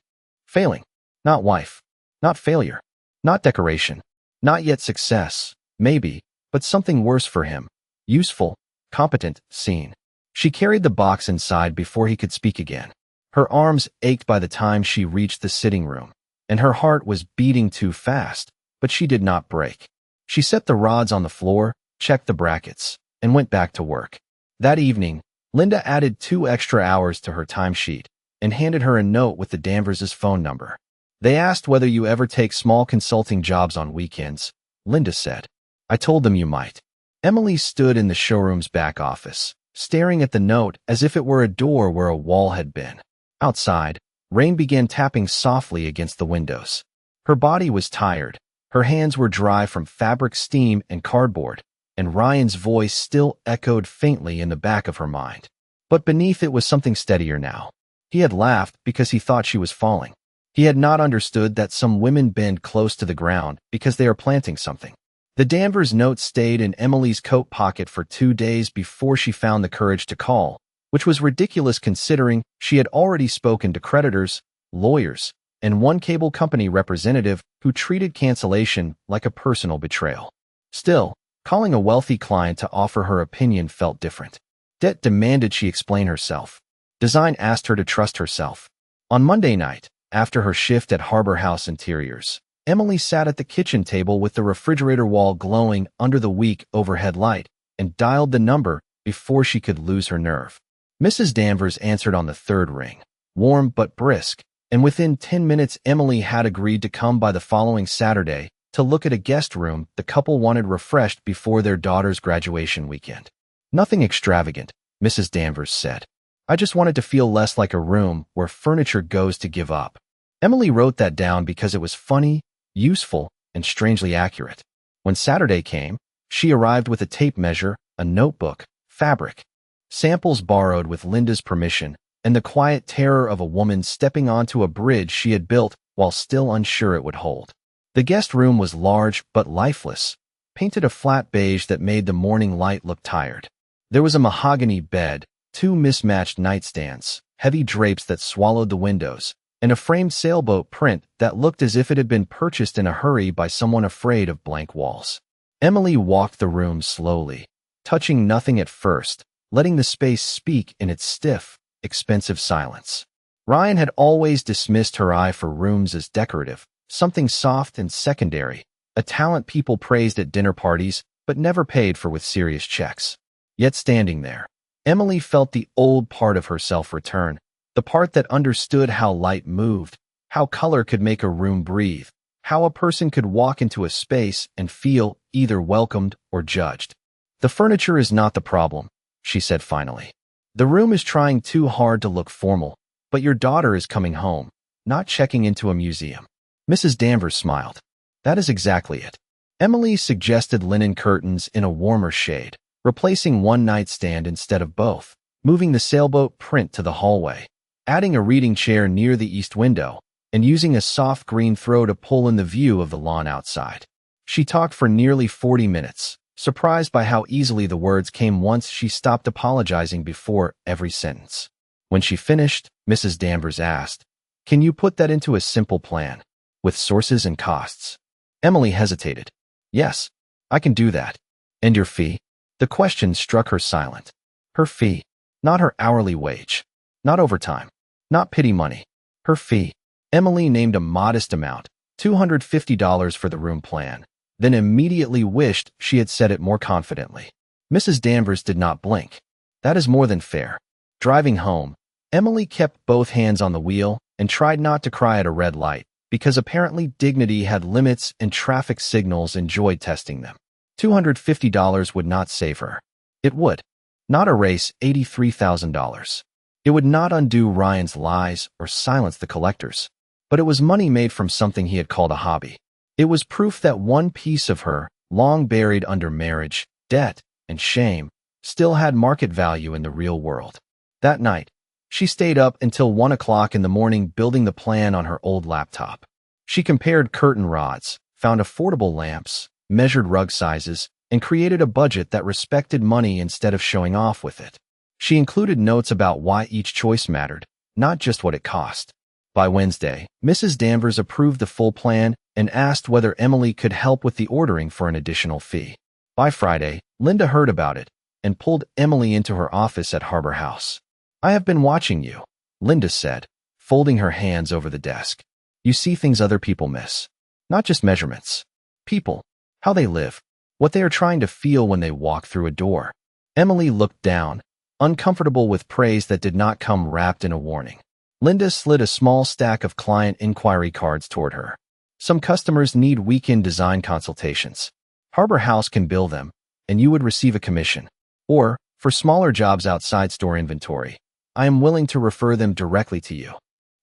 failing. Not wife. Not failure. Not decoration. Not yet success. Maybe, but something worse for him. Useful, competent, seen. She carried the box inside before he could speak again. Her arms ached by the time she reached the sitting room, and her heart was beating too fast, but she did not break. She set the rods on the floor, checked the brackets, and went back to work. That evening, Linda added 2 extra hours to her timesheet and handed her a note with the Danvers' phone number. "They asked whether you ever take small consulting jobs on weekends," Linda said. "I told them you might." Emily stood in the showroom's back office, staring at the note as if it were a door where a wall had been. Outside, rain began tapping softly against the windows. Her body was tired, Her hands were dry from fabric steam and cardboard, and Ryan's voice still echoed faintly in the back of her mind. But beneath it was something steadier now. He had laughed because he thought she was falling. He had not understood that some women bend close to the ground because they are planting something. The Danvers note stayed in Emily's coat pocket for 2 days before she found the courage to call, which was ridiculous considering she had already spoken to creditors, lawyers, and one cable company representative who treated cancellation like a personal betrayal. Still, calling a wealthy client to offer her opinion felt different. Debt demanded she explain herself. Design asked her to trust herself. On Monday night, after her shift at Harbor House Interiors, Emily sat at the kitchen table with the refrigerator wall glowing under the weak overhead light and dialed the number before she could lose her nerve. Mrs. Danvers answered on the third ring, warm but brisk, and within 10 minutes Emily had agreed to come by the following Saturday to look at a guest room the couple wanted refreshed before their daughter's graduation weekend. Nothing extravagant, Mrs. Danvers said. I just wanted to feel less like a room where furniture goes to give up. Emily wrote that down because it was funny, useful, and strangely accurate. When Saturday came, she arrived with a tape measure, a notebook, fabric, samples borrowed with Linda's permission, and the quiet terror of a woman stepping onto a bridge she had built while still unsure it would hold. The guest room was large but lifeless, painted a flat beige that made the morning light look tired. There was a mahogany bed, 2 mismatched nightstands, heavy drapes that swallowed the windows, and a framed sailboat print that looked as if it had been purchased in a hurry by someone afraid of blank walls. Emily walked the room slowly, touching nothing at first, letting the space speak in its stiff, expensive silence. Ryan had always dismissed her eye for rooms as decorative, something soft and secondary, a talent people praised at dinner parties but never paid for with serious checks. Yet standing there, Emily felt the old part of herself return, the part that understood how light moved, how color could make a room breathe, how a person could walk into a space and feel either welcomed or judged. The furniture is not the problem, she said finally. The room is trying too hard to look formal, but your daughter is coming home, not checking into a museum. Mrs. Danvers smiled. That is exactly it. Emily suggested linen curtains in a warmer shade, replacing one nightstand instead of both, moving the sailboat print to the hallway, adding a reading chair near the east window, and using a soft green throw to pull in the view of the lawn outside. She talked for nearly 40 minutes, surprised by how easily the words came once she stopped apologizing before every sentence. When she finished, Mrs. Danvers asked, "Can you put that into a simple plan, with sources and costs?" Emily hesitated. "Yes, I can do that." "And your fee?" The question struck her silent. Her fee, not her hourly wage, not overtime, not pity money. Her fee. Emily named a modest amount, $250 for the room plan, then immediately wished she had said it more confidently. Mrs. Danvers did not blink. That is more than fair. Driving home, Emily kept both hands on the wheel and tried not to cry at a red light, because apparently dignity had limits and traffic signals enjoyed testing them. $250 would not save her. It would not erase $83,000. It would not undo Ryan's lies or silence the collectors. But it was money made from something he had called a hobby. It was proof that one piece of her, long buried under marriage, debt, and shame, still had market value in the real world. That night, she stayed up until 1 o'clock in the morning building the plan on her old laptop. She compared curtain rods, found affordable lamps, measured rug sizes, and created a budget that respected money instead of showing off with it. She included notes about why each choice mattered, not just what it cost. By Wednesday, Mrs. Danvers approved the full plan and asked whether Emily could help with the ordering for an additional fee. By Friday, Linda heard about it and pulled Emily into her office at Harbor House. "I have been watching you," Linda said, folding her hands over the desk. "You see things other people miss. Not just measurements. People. How they live. What they are trying to feel when they walk through a door." Emily looked down, uncomfortable with praise that did not come wrapped in a warning. Linda slid a small stack of client inquiry cards toward her. "Some customers need weekend design consultations. Harbor House can bill them, and you would receive a commission. Or, for smaller jobs outside store inventory, I am willing to refer them directly to you."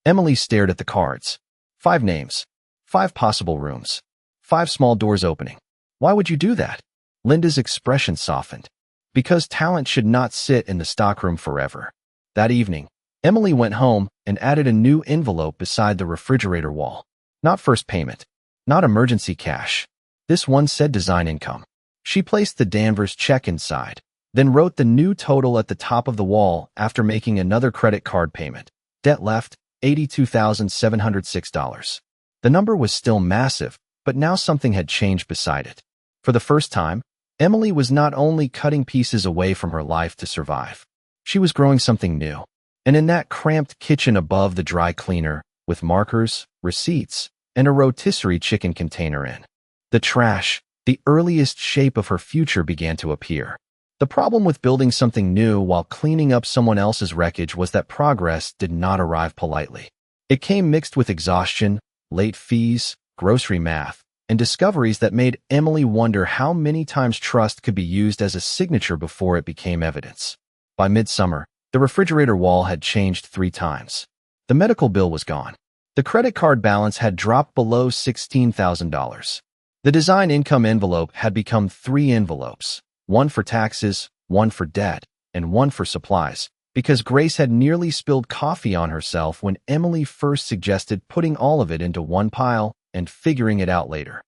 Emily stared at the cards. 5 names. 5 possible rooms. 5 small doors opening. Why would you do that? Linda's expression softened. Because talent should not sit in the stockroom forever. That evening, Emily went home and added a new envelope beside the refrigerator wall. Not first payment. Not emergency cash. This one said design income. She placed the Danvers check inside, then wrote the new total at the top of the wall after making another credit card payment. Debt left, $82,706. The number was still massive, but now something had changed beside it. For the first time, Emily was not only cutting pieces away from her life to survive. She was growing something new. And in that cramped kitchen above the dry cleaner, with markers, receipts, and a rotisserie chicken container in the trash, the earliest shape of her future began to appear. The problem with building something new while cleaning up someone else's wreckage was that progress did not arrive politely. It came mixed with exhaustion, late fees, grocery math, and discoveries that made Emily wonder how many times trust could be used as a signature before it became evidence. By midsummer, the refrigerator wall had changed 3 times. The medical bill was gone. The credit card balance had dropped below $16,000. The design income envelope had become 3 envelopes, one for taxes, one for debt, and one for supplies, because Grace had nearly spilled coffee on herself when Emily first suggested putting all of it into one pile and figuring it out later.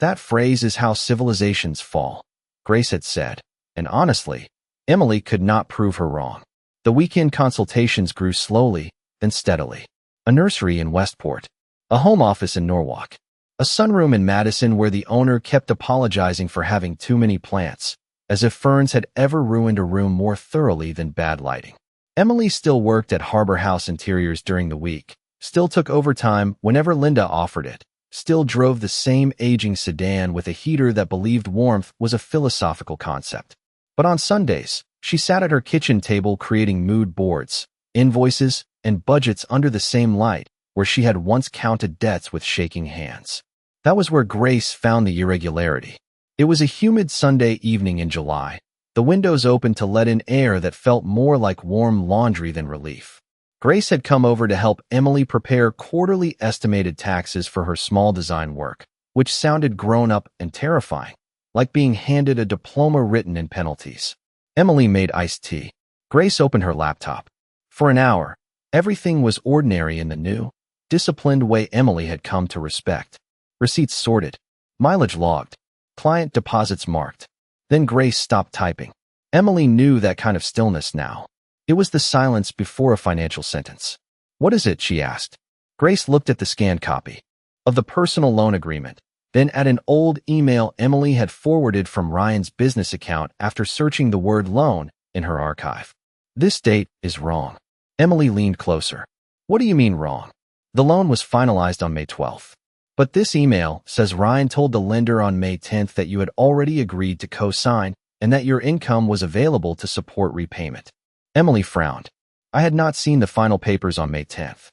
That phrase is how civilizations fall, Grace had said, and honestly, Emily could not prove her wrong. The weekend consultations grew slowly, then steadily. A nursery in Westport, a home office in Norwalk, a sunroom in Madison where the owner kept apologizing for having too many plants, as if ferns had ever ruined a room more thoroughly than bad lighting. Emily still worked at Harbor House Interiors during the week, still took overtime whenever Linda offered it, still drove the same aging sedan with a heater that believed warmth was a philosophical concept. But on Sundays, she sat at her kitchen table creating mood boards, invoices, and budgets under the same light where she had once counted debts with shaking hands. That was where Grace found the irregularity. It was a humid Sunday evening in July, the windows open to let in air that felt more like warm laundry than relief. Grace had come over to help Emily prepare quarterly estimated taxes for her small design work, which sounded grown-up and terrifying, like being handed a diploma written in penalties. Emily made iced tea. Grace opened her laptop. For an hour, everything was ordinary in the new, disciplined way Emily had come to respect. Receipts sorted, mileage logged, client deposits marked. Then Grace stopped typing. Emily knew that kind of stillness now. It was the silence before a financial sentence. "What is it?" she asked. Grace looked at the scanned copy of the personal loan agreement, then at an old email Emily had forwarded from Ryan's business account after searching the word loan in her archive. "This date is wrong." Emily leaned closer. "What do you mean wrong?" "The loan was finalized on May 12th. But this email says Ryan told the lender on May 10th that you had already agreed to co-sign and that your income was available to support repayment." Emily frowned. "I had not seen the final papers on May 10th.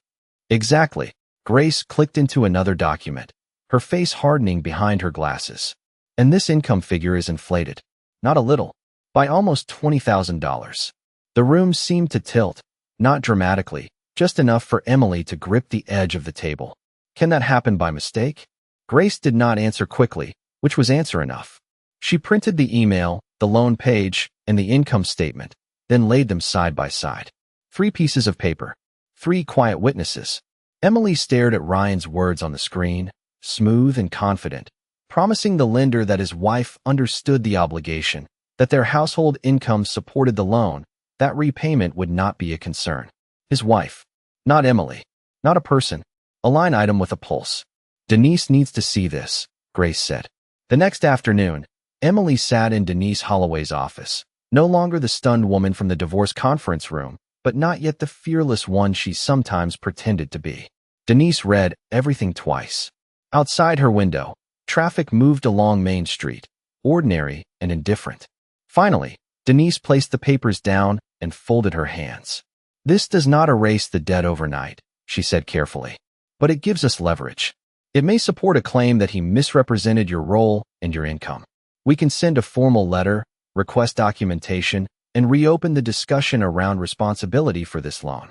"Exactly." Grace clicked into another document, her face hardening behind her glasses. "And this income figure is inflated. Not a little. By almost $20,000. The room seemed to tilt, not dramatically, just enough for Emily to grip the edge of the table. "Can that happen by mistake?" Grace did not answer quickly, which was answer enough. She printed the email, the loan page, and the income statement, then laid them side by side. 3 pieces of paper. 3 quiet witnesses. Emily stared at Ryan's words on the screen, smooth and confident, promising the lender that his wife understood the obligation, that their household income supported the loan, that repayment would not be a concern. His wife. Not Emily. Not a person. A line item with a pulse. "Denise needs to see this," Grace said. The next afternoon, Emily sat in Denise Holloway's office, no longer the stunned woman from the divorce conference room, but not yet the fearless one she sometimes pretended to be. Denise read everything twice. Outside her window, traffic moved along Main Street, ordinary and indifferent. Finally, Denise placed the papers down and folded her hands. "This does not erase the debt overnight," she said carefully. "But it gives us leverage. It may support a claim that he misrepresented your role and your income. We can send a formal letter, request documentation, and reopen the discussion around responsibility for this loan."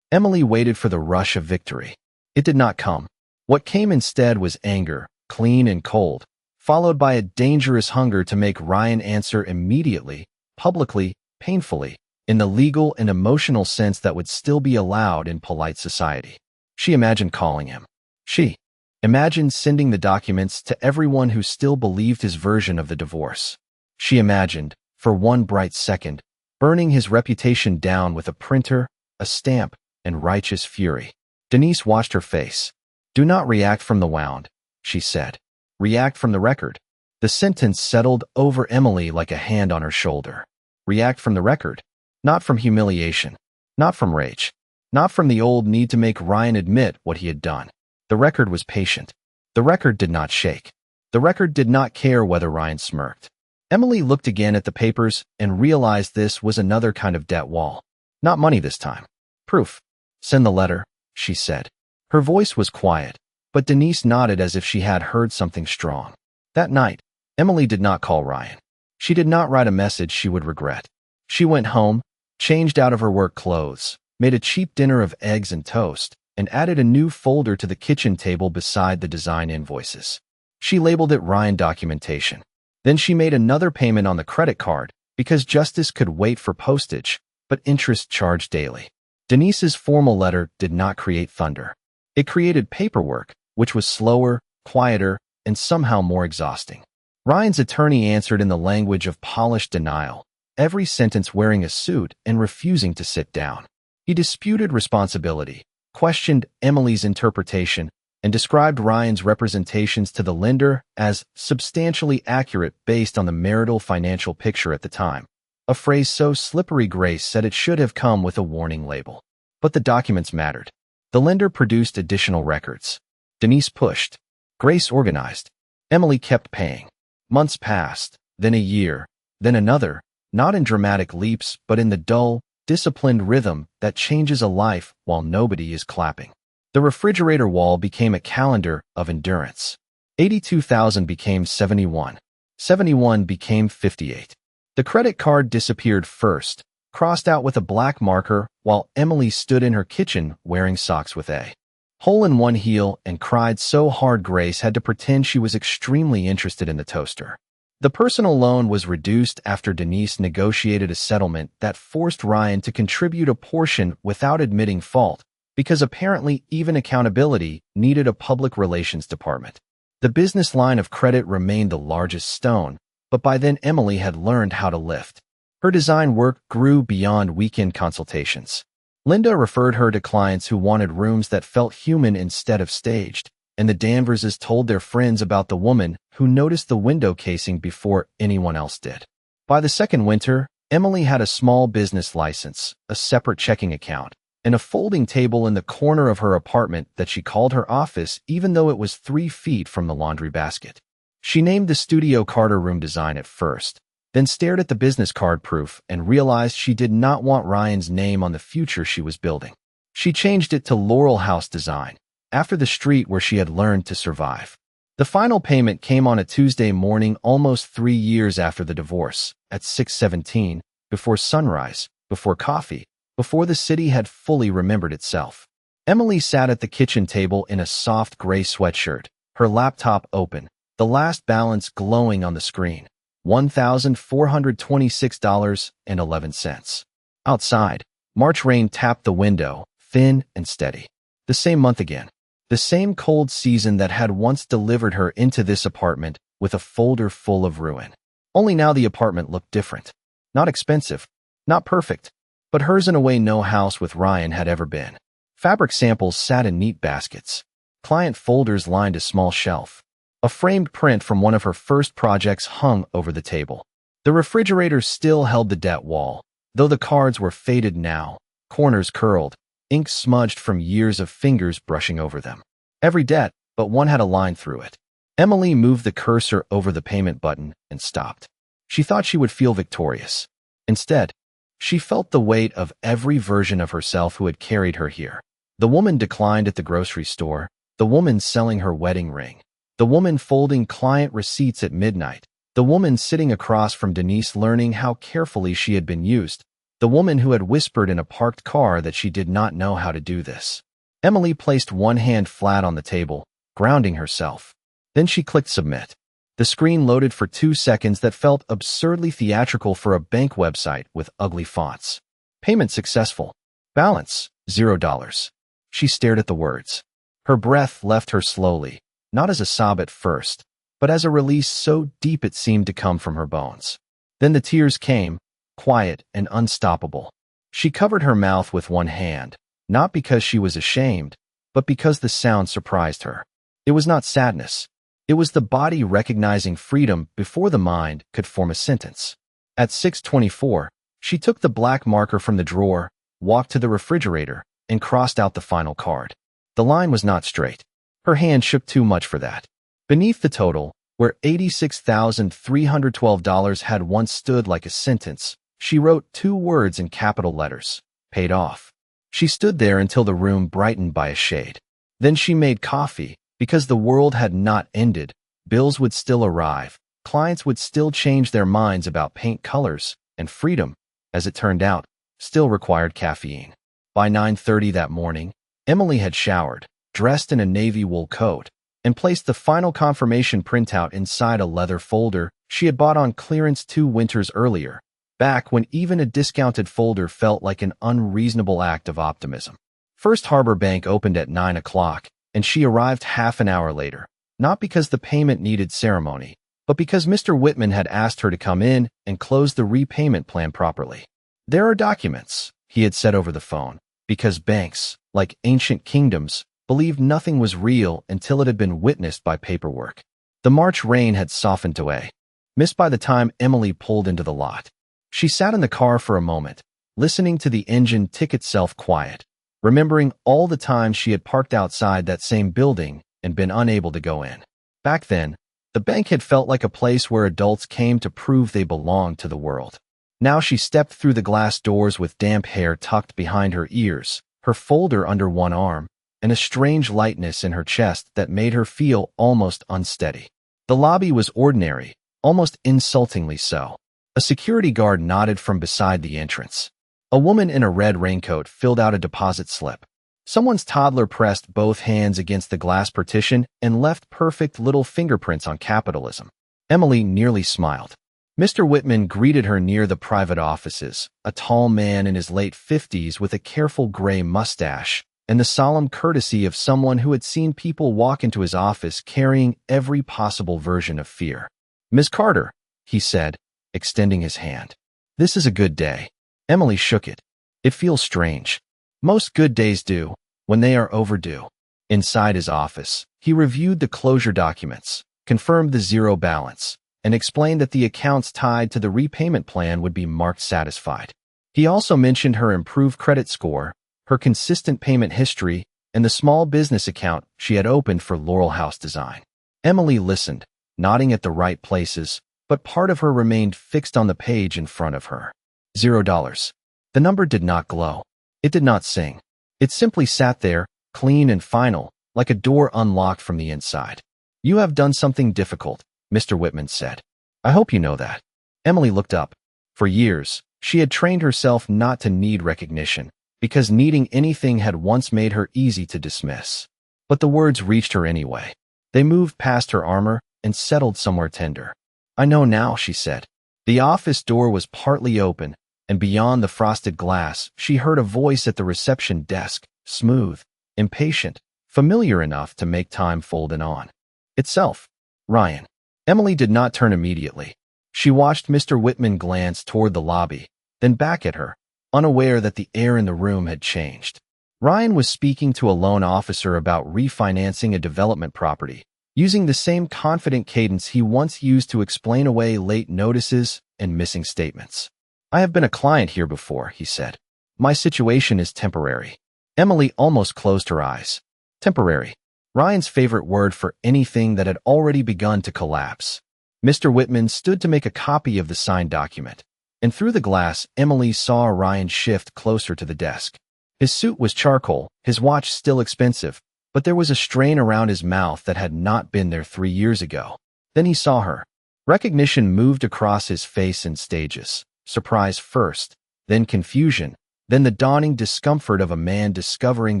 Emily waited for the rush of victory. It did not come. What came instead was anger, clean and cold, followed by a dangerous hunger to make Ryan answer immediately, publicly, painfully, in the legal and emotional sense that would still be allowed in polite society. She imagined calling him. She imagined sending the documents to everyone who still believed his version of the divorce. She imagined, for one bright second, burning his reputation down with a printer, a stamp, and righteous fury. Denise watched her face. "Do not react from the wound," she said. "React from the record." The sentence settled over Emily like a hand on her shoulder. React from the record. Not from humiliation. Not from rage. Not from the old need to make Ryan admit what he had done. The record was patient. The record did not shake. The record did not care whether Ryan smirked. Emily looked again at the papers and realized this was another kind of debt wall. Not money this time. Proof. "Send the letter," she said. Her voice was quiet, but Denise nodded as if she had heard something strong. That night, Emily did not call Ryan. She did not write a message she would regret. She went home, changed out of her work clothes, made a cheap dinner of eggs and toast, and added a new folder to the kitchen table beside the design invoices. She labeled it Ryan Documentation. Then she made another payment on the credit card because justice could wait for postage, but interest charged daily. Denise's formal letter did not create thunder. It created paperwork, which was slower, quieter, and somehow more exhausting. Ryan's attorney answered in the language of polished denial, every sentence wearing a suit and refusing to sit down. He disputed responsibility, questioned Emily's interpretation, and described Ryan's representations to the lender as substantially accurate based on the marital financial picture at the time. A phrase so slippery Grace said it should have come with a warning label. But the documents mattered. The lender produced additional records. Denise pushed. Grace organized. Emily kept paying. Months passed, then a year, then another, not in dramatic leaps, but in the dull, disciplined rhythm that changes a life while nobody is clapping. The refrigerator wall became a calendar of endurance. 82,000 became 71. 71 became 58. The credit card disappeared first, crossed out with a black marker, while Emily stood in her kitchen wearing socks with a hole in one heel and cried so hard Grace had to pretend she was extremely interested in the toaster. The personal loan was reduced after Denise negotiated a settlement that forced Ryan to contribute a portion without admitting fault, because apparently even accountability needed a public relations department. The business line of credit remained the largest stone, but by then Emily had learned how to lift. Her design work grew beyond weekend consultations. Linda referred her to clients who wanted rooms that felt human instead of staged, and the Danverses told their friends about the woman who noticed the window casing before anyone else did. By the second winter, Emily had a small business license, a separate checking account, and a folding table in the corner of her apartment that she called her office even though it was 3 feet from the laundry basket. She named the studio Carter Room Design at first, then stared at the business card proof and realized she did not want Ryan's name on the future she was building. She changed it to Laurel House Design, after the street where she had learned to survive. The final payment came on a Tuesday morning almost 3 years after the divorce, at 6:17, before sunrise, before coffee, before the city had fully remembered itself. Emily sat at the kitchen table in a soft gray sweatshirt, her laptop open, the last balance glowing on the screen. $1,426.11. Outside, March rain tapped the window, thin and steady. The same month again. The same cold season that had once delivered her into this apartment with a folder full of ruin. Only now the apartment looked different. Not expensive, not perfect, but hers in a way no house with Ryan had ever been. Fabric samples sat in neat baskets. Client folders lined a small shelf. A framed print from one of her first projects hung over the table. The refrigerator still held the debt wall, though the cards were faded now, corners curled, ink smudged from years of fingers brushing over them. Every debt, but one had a line through it. Emily moved the cursor over the payment button and stopped. She thought she would feel victorious. Instead, she felt the weight of every version of herself who had carried her here. The woman declined at the grocery store, the woman selling her wedding ring, the woman folding client receipts at midnight, the woman sitting across from Denise learning how carefully she had been used, the woman who had whispered in a parked car that she did not know how to do this. Emily placed one hand flat on the table, grounding herself. Then she clicked submit. The screen loaded for 2 seconds that felt absurdly theatrical for a bank website with ugly fonts. Payment successful. Balance, $0. She stared at the words. Her breath left her slowly, not as a sob at first, but as a release so deep it seemed to come from her bones. Then the tears came, quiet and unstoppable. She covered her mouth with one hand, not because she was ashamed, but because the sound surprised her. It was not sadness. It was the body recognizing freedom before the mind could form a sentence. At 6:24, she took the black marker from the drawer, walked to the refrigerator, and crossed out the final card. The line was not straight. Her hand shook too much for that. Beneath the total, where $86,312 had once stood like a sentence, she wrote 2 words in capital letters: paid off. She stood there until the room brightened by a shade. Then she made coffee, because the world had not ended. Bills would still arrive. Clients would still change their minds about paint colors, and freedom, as it turned out, still required caffeine. By 9:30 that morning, Emily had showered, dressed in a navy wool coat, and placed the final confirmation printout inside a leather folder she had bought on clearance 2 winters earlier, back when even a discounted folder felt like an unreasonable act of optimism. First Harbor Bank opened at 9 o'clock, and she arrived half an hour later, not because the payment needed ceremony, but because Mr. Whitman had asked her to come in and close the repayment plan properly. There are documents, he had said over the phone, because banks, like ancient kingdoms, believed nothing was real until it had been witnessed by paperwork. The March rain had softened to a mist by the time Emily pulled into the lot. She sat in the car for a moment, listening to the engine tick itself quiet, remembering all the times she had parked outside that same building and been unable to go in. Back then, the bank had felt like a place where adults came to prove they belonged to the world. Now she stepped through the glass doors with damp hair tucked behind her ears, her folder under one arm, and a strange lightness in her chest that made her feel almost unsteady. The lobby was ordinary, almost insultingly so. A security guard nodded from beside the entrance. A woman in a red raincoat filled out a deposit slip. Someone's toddler pressed both hands against the glass partition and left perfect little fingerprints on capitalism. Emily nearly smiled. Mr. Whitman greeted her near the private offices, a tall man in his late 50s with a careful gray mustache, and the solemn courtesy of someone who had seen people walk into his office carrying every possible version of fear. "Ms. Carter," he said, extending his hand. "This is a good day." Emily shook it. "It feels strange. Most good days do, when they are overdue." Inside his office, he reviewed the closure documents, confirmed the zero balance, and explained that the accounts tied to the repayment plan would be marked satisfied. He also mentioned her improved credit score, her consistent payment history, and the small business account she had opened for Laurel House Design. Emily listened, nodding at the right places, but part of her remained fixed on the page in front of her. $0. The number did not glow. It did not sing. It simply sat there, clean and final, like a door unlocked from the inside. "You have done something difficult," Mr. Whitman said. "I hope you know that." Emily looked up. For years, she had trained herself not to need recognition, because needing anything had once made her easy to dismiss. But the words reached her anyway. They moved past her armor and settled somewhere tender. "I know now," she said. The office door was partly open, and beyond the frosted glass, she heard a voice at the reception desk, smooth, impatient, familiar enough to make time fold in on itself. "Ryan." Emily did not turn immediately. She watched Mr. Whitman glance toward the lobby, then back at her, unaware that the air in the room had changed. Ryan was speaking to a loan officer about refinancing a development property, using the same confident cadence he once used to explain away late notices and missing statements. "I have been a client here before," he said. "My situation is temporary." Emily almost closed her eyes. Temporary. Ryan's favorite word for anything that had already begun to collapse. Mr. Whitman stood to make a copy of the signed document, and through the glass, Emily saw Ryan shift closer to the desk. His suit was charcoal, his watch still expensive, but there was a strain around his mouth that had not been there 3 years ago. Then he saw her. Recognition moved across his face in stages. Surprise first, then confusion, then the dawning discomfort of a man discovering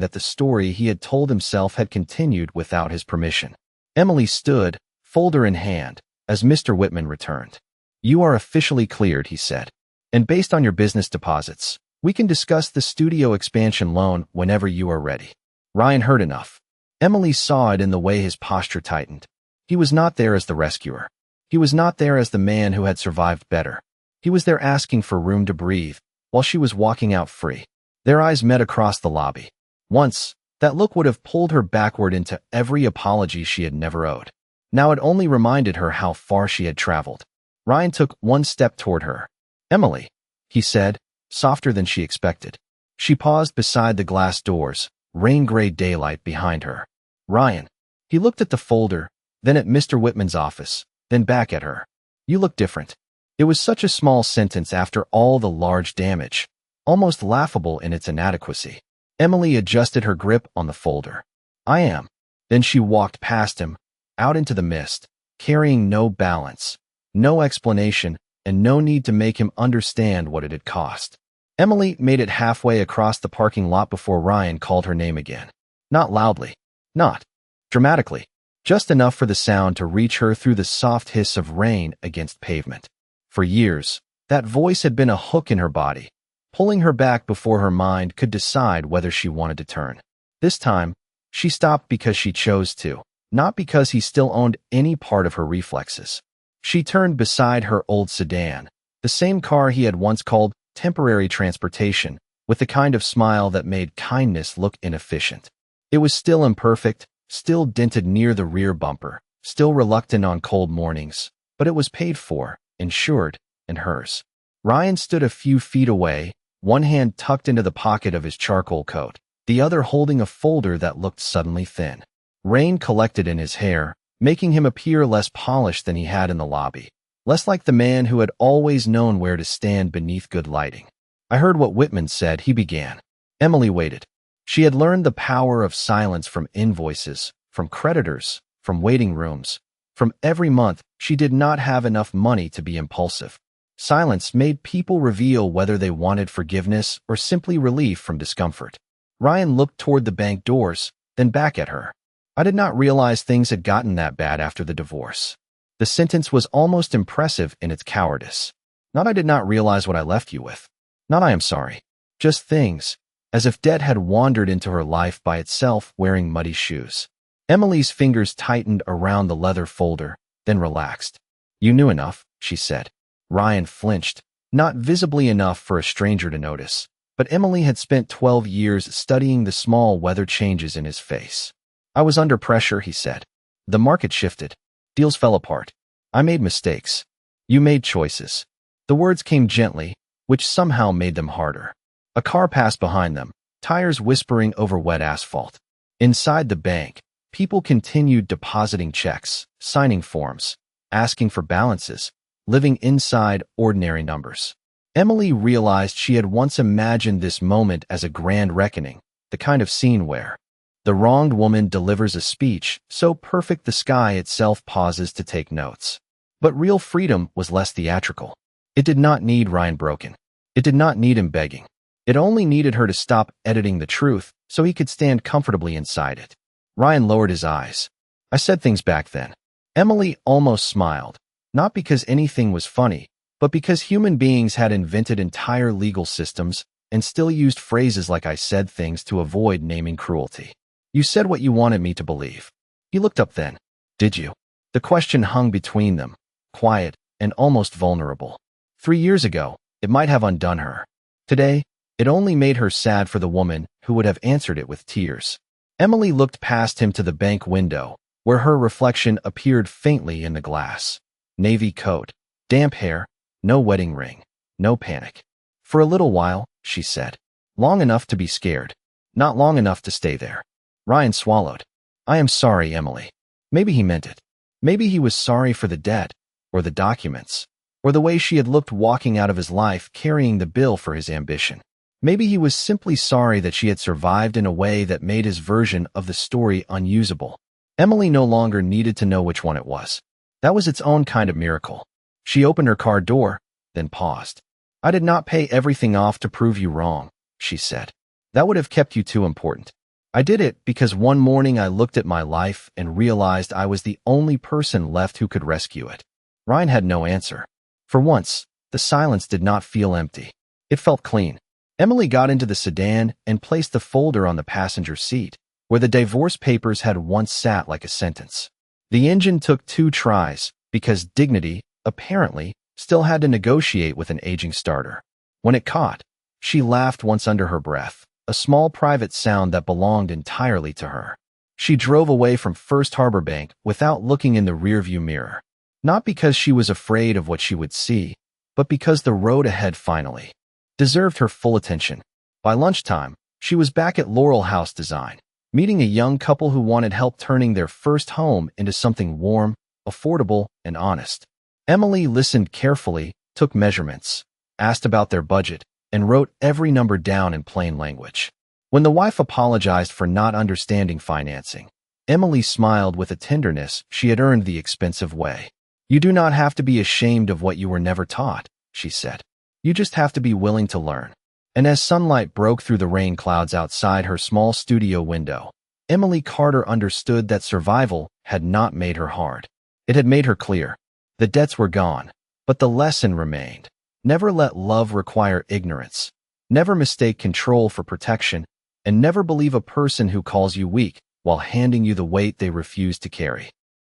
that the story he had told himself had continued without his permission. Emily stood, folder in hand, as Mr. Whitman returned. "You are officially cleared," he said. "And based on your business deposits, we can discuss the studio expansion loan whenever you are ready." Ryan heard enough. Emily saw it in the way his posture tightened. He was not there as the rescuer. He was not there as the man who had survived better. He was there asking for room to breathe, while she was walking out free. Their eyes met across the lobby. Once, that look would have pulled her backward into every apology she had never owed. Now it only reminded her how far she had traveled. Ryan took one step toward her. "Emily," he said, softer than she expected. She paused beside the glass doors, rain-gray daylight behind her. "Ryan." He looked at the folder, then at Mr. Whitman's office, then back at her. "You look different." It was such a small sentence after all the large damage, almost laughable in its inadequacy. Emily adjusted her grip on the folder. "I am." Then she walked past him, out into the mist, carrying no balance, no explanation, and no need to make him understand what it had cost. Emily made it halfway across the parking lot before Ryan called her name again. Not loudly, not dramatically, just enough for the sound to reach her through the soft hiss of rain against pavement. For years, that voice had been a hook in her body, pulling her back before her mind could decide whether she wanted to turn. This time, she stopped because she chose to, not because he still owned any part of her reflexes. She turned beside her old sedan, the same car he had once called temporary transportation, with the kind of smile that made kindness look inefficient. It was still imperfect, still dented near the rear bumper, still reluctant on cold mornings, but it was paid for, insured, and hers. Ryan stood a few feet away, one hand tucked into the pocket of his charcoal coat, the other holding a folder that looked suddenly thin. Rain collected in his hair, making him appear less polished than he had in the lobby, less like the man who had always known where to stand beneath good lighting. "I heard what Whitman said," he began. Emily waited. She had learned the power of silence from invoices, from creditors, from waiting rooms. From every month, she did not have enough money to be impulsive. Silence made people reveal whether they wanted forgiveness or simply relief from discomfort. Ryan looked toward the bank doors, then back at her. "I did not realize things had gotten that bad after the divorce." The sentence was almost impressive in its cowardice. Not "I did not realize what I left you with." Not "I am sorry." Just things, as if debt had wandered into her life by itself wearing muddy shoes. Emily's fingers tightened around the leather folder, then relaxed. "You knew enough," she said. Ryan flinched, not visibly enough for a stranger to notice, but Emily had spent 12 years studying the small weather changes in his face. "I was under pressure," he said. "The market shifted. Deals fell apart. I made mistakes. You made choices." The words came gently, which somehow made them harder. A car passed behind them, tires whispering over wet asphalt. Inside the bank, people continued depositing checks, signing forms, asking for balances, living inside ordinary numbers. Emily realized she had once imagined this moment as a grand reckoning, the kind of scene where the wronged woman delivers a speech so perfect the sky itself pauses to take notes. But real freedom was less theatrical. It did not need Ryan broken. It did not need him begging. It only needed her to stop editing the truth so he could stand comfortably inside it. Ryan lowered his eyes. "I said things back then." Emily almost smiled, not because anything was funny, but because human beings had invented entire legal systems and still used phrases like "I said things" to avoid naming cruelty. "You said what you wanted me to believe." He looked up then. "Did you?" The question hung between them, quiet and almost vulnerable. 3 years ago, it might have undone her. Today, it only made her sad for the woman who would have answered it with tears. Emily looked past him to the bank window, where her reflection appeared faintly in the glass. Navy coat, damp hair, no wedding ring, no panic. "For a little while," she said. "Long enough to be scared. Not long enough to stay there." Ryan swallowed. "I am sorry, Emily." Maybe he meant it. Maybe he was sorry for the debt, or the documents, or the way she had looked walking out of his life carrying the bill for his ambition. Maybe he was simply sorry that she had survived in a way that made his version of the story unusable. Emily no longer needed to know which one it was. That was its own kind of miracle. She opened her car door, then paused. "I did not pay everything off to prove you wrong," she said. "That would have kept you too important." I did it because one morning I looked at my life and realized I was the only person left who could rescue it. Ryan had no answer. For once, the silence did not feel empty. It felt clean. Emily got into the sedan and placed the folder on the passenger seat, where the divorce papers had once sat like a sentence. The engine took 2 tries, because Dignity, apparently, still had to negotiate with an aging starter. When it caught, she laughed once under her breath, a small private sound that belonged entirely to her. She drove away from First Harbor Bank without looking in the rearview mirror. Not because she was afraid of what she would see, but because the road ahead finally deserved her full attention. By lunchtime, she was back at Laurel House Design, meeting a young couple who wanted help turning their first home into something warm, affordable, and honest. Emily listened carefully, took measurements, asked about their budget, and wrote every number down in plain language. When the wife apologized for not understanding financing, Emily smiled with a tenderness she had earned the expensive way. "You do not have to be ashamed of what you were never taught," she said. "You just have to be willing to learn." And as sunlight broke through the rain clouds outside her small studio window, Emily Carter understood that survival had not made her hard. It had made her clear. The debts were gone, but the lesson remained. Never let love require ignorance. Never mistake control for protection, and never believe a person who calls you weak while handing you the weight they refuse to carry.